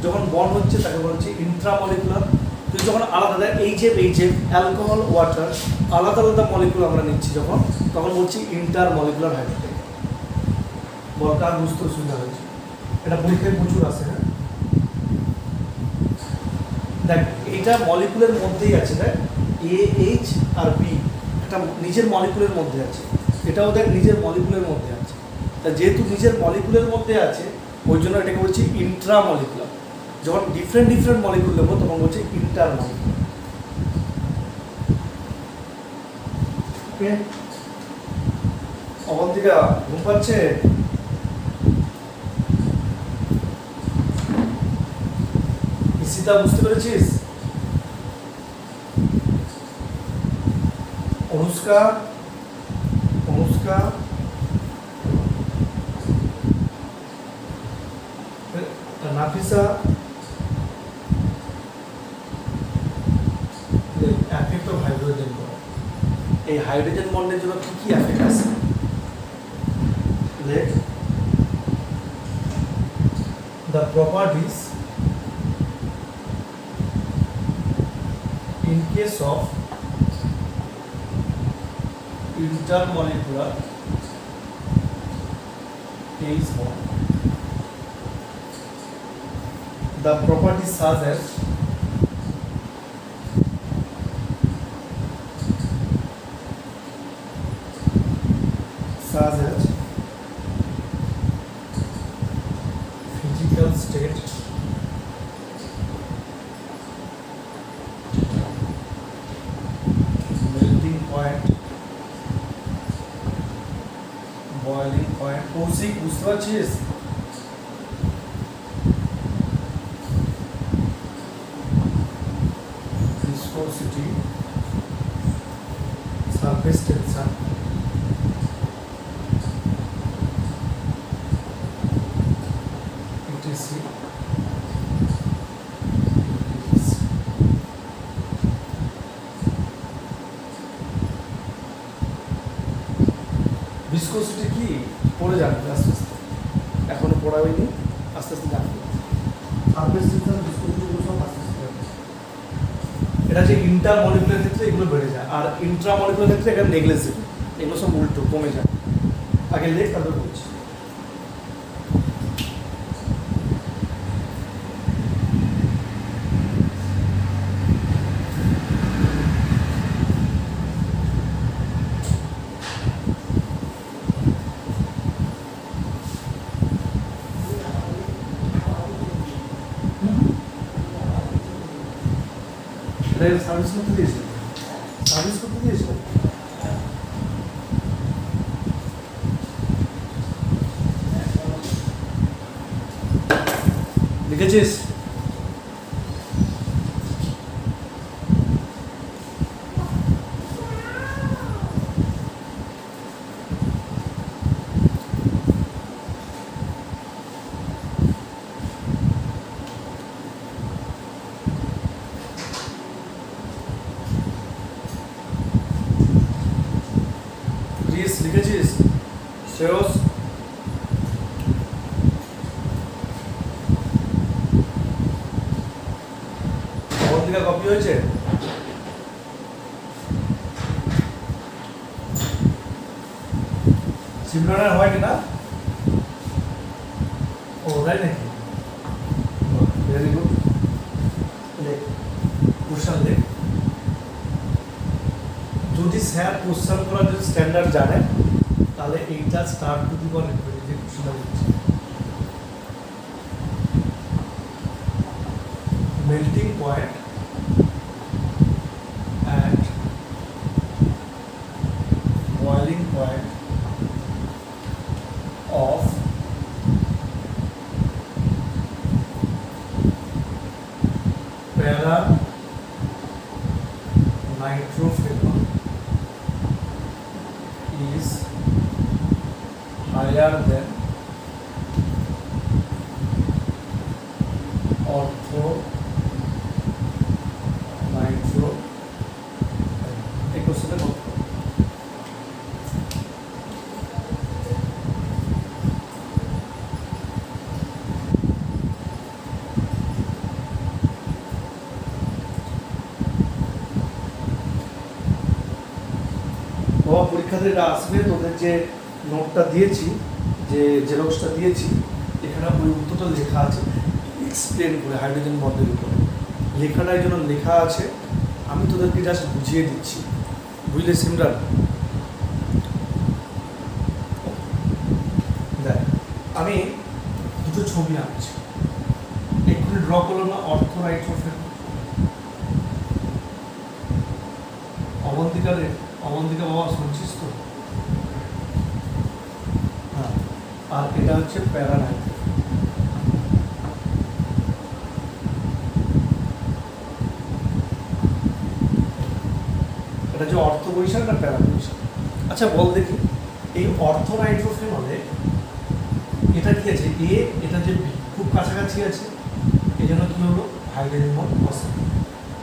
যখন বন্ড হচ্ছে তাকে বলা হচ্ছে ইন্ট্রামলিকুলার। তুই যখন আলাদা দেখ HF অ্যালকোহল ওয়াটার আলাদা আলাদা মলিকুল আমরা নিচ্ছি যখন, তখন বলছি ইন্টারমলিকুলার হাইড্রোজেন। বলকার বুঝতে সুবিধা হয়েছে, এটা পরীক্ষায় প্রচুর আসে। হ্যাঁ দেখ, এইটা মলিকুলের মধ্যেই আছে। দেখ AH আর B একটা নিজের মলিকুলের মধ্যে আছে, এটাও দেখ নিজের মলিকুলের মধ্যে আছে। তা যেহেতু নিজের মলিকুলের মধ্যে আছে ওই জন্য এটাকে বলছি ইন্ট্রামলিকুলার। যখন ডিফারেন্ট ডিফারেন্ট মলিকুল নেবো তখন বলছি ইন্টারমলিকুলার। ওকে, অবন্তিকা ঘুম পাচ্ছে? ঈশিতা বুঝতে পেরেছিস? Anushka, Nafisa, effect of hydrogen bond. এই হাইড্রোজেন বন্ডের জন্য কি কি এফেক্ট আছে দেখ। The properties in case of intermolecular H bond, the properties such as physical state, melting point, boiling point। Koushik বুঝতে পারছিস? সারফেস টেনশন etc ভিসকোসিটি কি পড়ে জানবে আস্তে আস্তে, এখনো পড়া হয়নি, আস্তে আস্তে জানবে। সারফেস টেনশন ভিসকোসিটি গুলো সব আস্তে আস্তে জানবে। এটা যে ইন্টার মলিকুলার ক্ষেত্রে এগুলো বেড়ে যায়, আর ইন্ট্রা মলিকুলার ক্ষেত্রে এখানে নেগলেজিবল, এগুলো সব উল্টো কমে যায়। আগে লেখ তারপর বলছি। সার্ভিস করতে দিয়েছিল, সার্ভিস করতে দিয়েছিল। লিখেছিস? লিখেছিস? শ্রেয়স অবন্তিকা কপি হয়েছে? সিমরানের হয়নি না? ও তাই নাকি? Very good. দেখ কোশ্চেন দেখ, যদি স্যার কোশ্চেন করার যদি স্ট্যান্ডার্ড জানে তাহলে এইটা স্টার্ট টু দি বলে যে কোশ্চেনটা বলছি। Melting point and boiling point of প্যারা nitrophenol is higher than ortho nitro। এই কোশ্চেনটা কত? বাবা পরীক্ষাতে আসবে, তোদের যে নোটটা দিয়েছি, যে জেরক্সটা দিয়েছি, এখানে ওই উত্তরটা লেখা আছে এক্সপ্লেন করে হাইড্রোজেন বন্ডের উপরে। লেখাটার জন্য লেখা আছে, আমি তোদেরকে জাস্ট বুঝিয়ে দিচ্ছি, বুঝলে সিমরান? দেখ আমি দুটো ছবি আঁকছি, এক্ষুনি ড্র করলো না অর্থো নাইট্রোফেনল। অবন্তিকা বাবা শুনছিস তো? হ্যাঁ, আর এটা হচ্ছে প্যারানাইট। এটা যে অর্থ বৈশাখ না প্যারা বৈশাখ। আচ্ছা বল দেখি, এই অর্থ নাইট্রোফেনলে এটা কি আছে? এ, এটা যে বি খুব কাছাকাছি আছে, এই জন্য কি হলো? হাইড্রোজেন বন্ড বসে।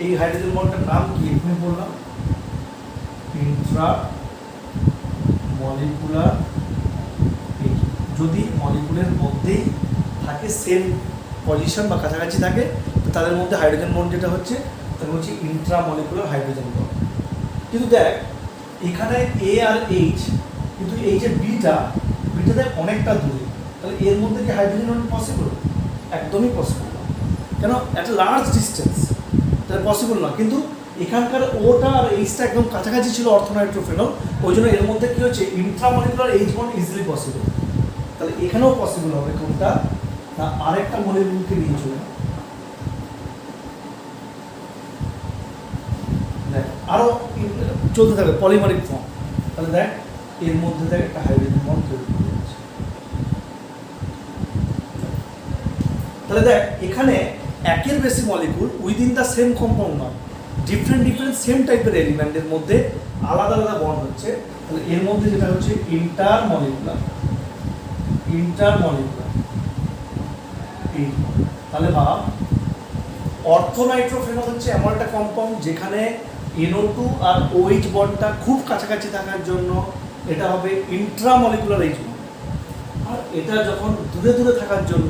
এই হাইড্রোজেন বন্ডটার নাম কি এখানে বললাম? Intra molecular. যদি মলিকুলের মধ্যেই থাকে, সেম পজিশন বা কাছাকাছি থাকে, তো তাদের মধ্যে হাইড্রোজেন বন্ড যেটা হচ্ছে তাকে হচ্ছে ইন্ট্রা মলিকুলার হাইড্রোজেন বন্ড। কিন্তু দেখ এখানে এ আর এইচ, কিন্তু এই যে বিটা দেখ অনেকটা দূরে, তাহলে এর মধ্যে কি হাইড্রোজেন বন্ড পসিবল? একদমই পসিবল না। কেন? একটা লার্জ ডিস্টেন্স, তাহলে পসিবল না। কিন্তু এখানকার ওটা আর এইচটা একদম কাছাকাছি ছিল অর্থো নাইট্রোফেনল, ওই জন্য এর মধ্যে কি হচ্ছে intramolecular H bond easily possible. তাহলে এখানেও পসিবল হবে কোনটা না, আরেকটা মলিকুলকে নিয়ে চলে দেখ, আরো চলতে থাকবে পলিমারিক ফর্ম। তাহলে দেখ এর মধ্যে দেখ একটা হাইড্রোজেন বন্ড তৈরি হয়ে যাচ্ছে। তাহলে দেখ এখানে একের বেশি molecule within the same compound নয়, ডিফারেন্ট ডিফারেন্ট সেম টাইপের এলিমেন্টের মধ্যে আলাদা আলাদা বন্ড হচ্ছে, তাহলে এর মধ্যে যেটা হচ্ছে ইন্টারমলিকুলার। তাহলে ভাব অর্থোনাইট্রোফেনল হচ্ছে এমন একটা কম্পাউন্ড যেখানে NO2 আর OH বন্ডটা খুব কাছাকাছি থাকার জন্য এটা হবে ইন্ট্রামলিকুলার H বন্ড। আর এটা যখন দূরে দূরে থাকার জন্য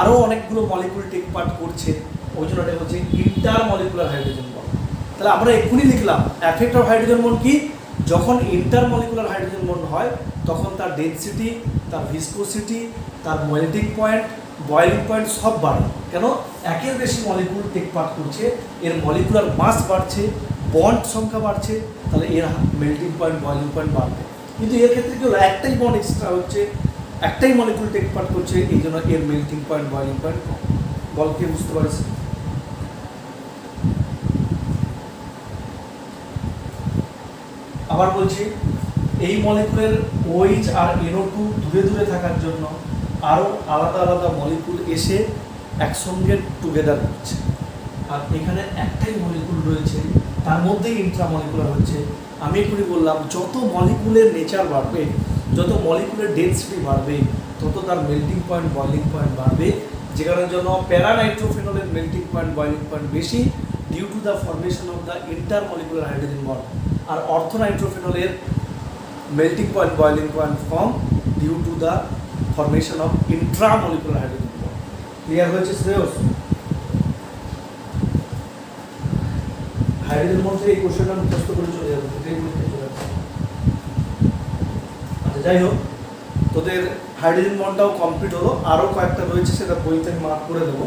আরও অনেকগুলো মলিকুল টেক পার্ট করছে, ওই জন্য এটা হচ্ছে ইন্টারমলিকুলার হাইড্রোজেন বন্ড। তাহলে আমরা এক্ষুনি লিখলাম এফেক্ট অফ হাইড্রোজেন বন্ড কি, যখন ইন্টারমলিকুলার হাইড্রোজেন বন্ড হয় তখন তার ডেনসিটি, তার ভিসকোসিটি, তার মেল্টিং পয়েন্ট, বয়েলিং পয়েন্ট সব বাড়ে। কেন? একের বেশি মলিকুল টেক পার্ট করছে, এর মলিকুলার মাস বাড়ছে, বন্ড সংখ্যা বাড়ছে, তাহলে এর মেল্টিং পয়েন্ট, বয়েলিং পয়েন্ট বাড়বে। কিন্তু এর ক্ষেত্রে কি হলো, একটাই বন্ড এক্সট্রা হচ্ছে, একটাই মলিকুল টেক পার্ট করছে, এই জন্য এর মেল্টিং পয়েন্ট, বয়েলিং পয়েন্ট কম। বল কে বুঝতে পারছে? আবার বলছি, এই মলিকুলের OH আর NO2 দূরে দূরে থাকার জন্য আরও আলাদা আলাদা মলিকুল এসে একসঙ্গে টুগেদার হচ্ছে। আর এখানে একটাই মলিকুল রয়েছে, তার মধ্যেই ইন্ট্রামলিকুলার হচ্ছে। আমি এক্ষুনি বললাম যত মলিকুলের নেচার বাড়বে, যত মলিকুলের ডেন্সিটি বাড়বে, তত তার মেল্টিং পয়েন্ট, বয়েলিং পয়েন্ট বাড়বে, যেখানের জন্য প্যারানাইট্রোফেনলের মেল্টিং পয়েন্ট, বয়েলিং পয়েন্ট বেশি due to the formation of the intermolecular hydrogen bond. আর অর্থোনাইট্রোফেনলের মেল্টিং পয়েন্ট, বয়েলিং পয়েন্ট কম due to the formation of intramolecular hydrogen bond. Clear হয়েছে শ্রেয়স? হাইড্রোজেন বন্ড থেকে এই কোশ্চেনটা মুখস্থ করে চলে যাবে, এটাই বলতে চলে যাবে। আচ্ছা, যাই হোক, তোদের হাইড্রোজেন বন্ডটাও কমপ্লিট হলো, আরও কয়েকটা রয়েছে সেটা বইতে মার্ক করে দেবো,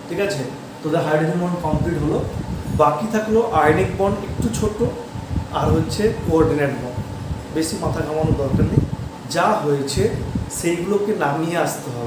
ঠিক আছে? তোদের হাইড্রোজেন বন্ড কমপ্লিট হলো, বাকি থাকলো আয়নিক বন্ড একটু ছোট, আর হচ্ছে কোঅর্ডিনেট বন্ড। বেশি মাথা ঘামানোর দরকার নেই, যা হয়েছে সেইগুলোকে নামিয়ে আসতে হবে।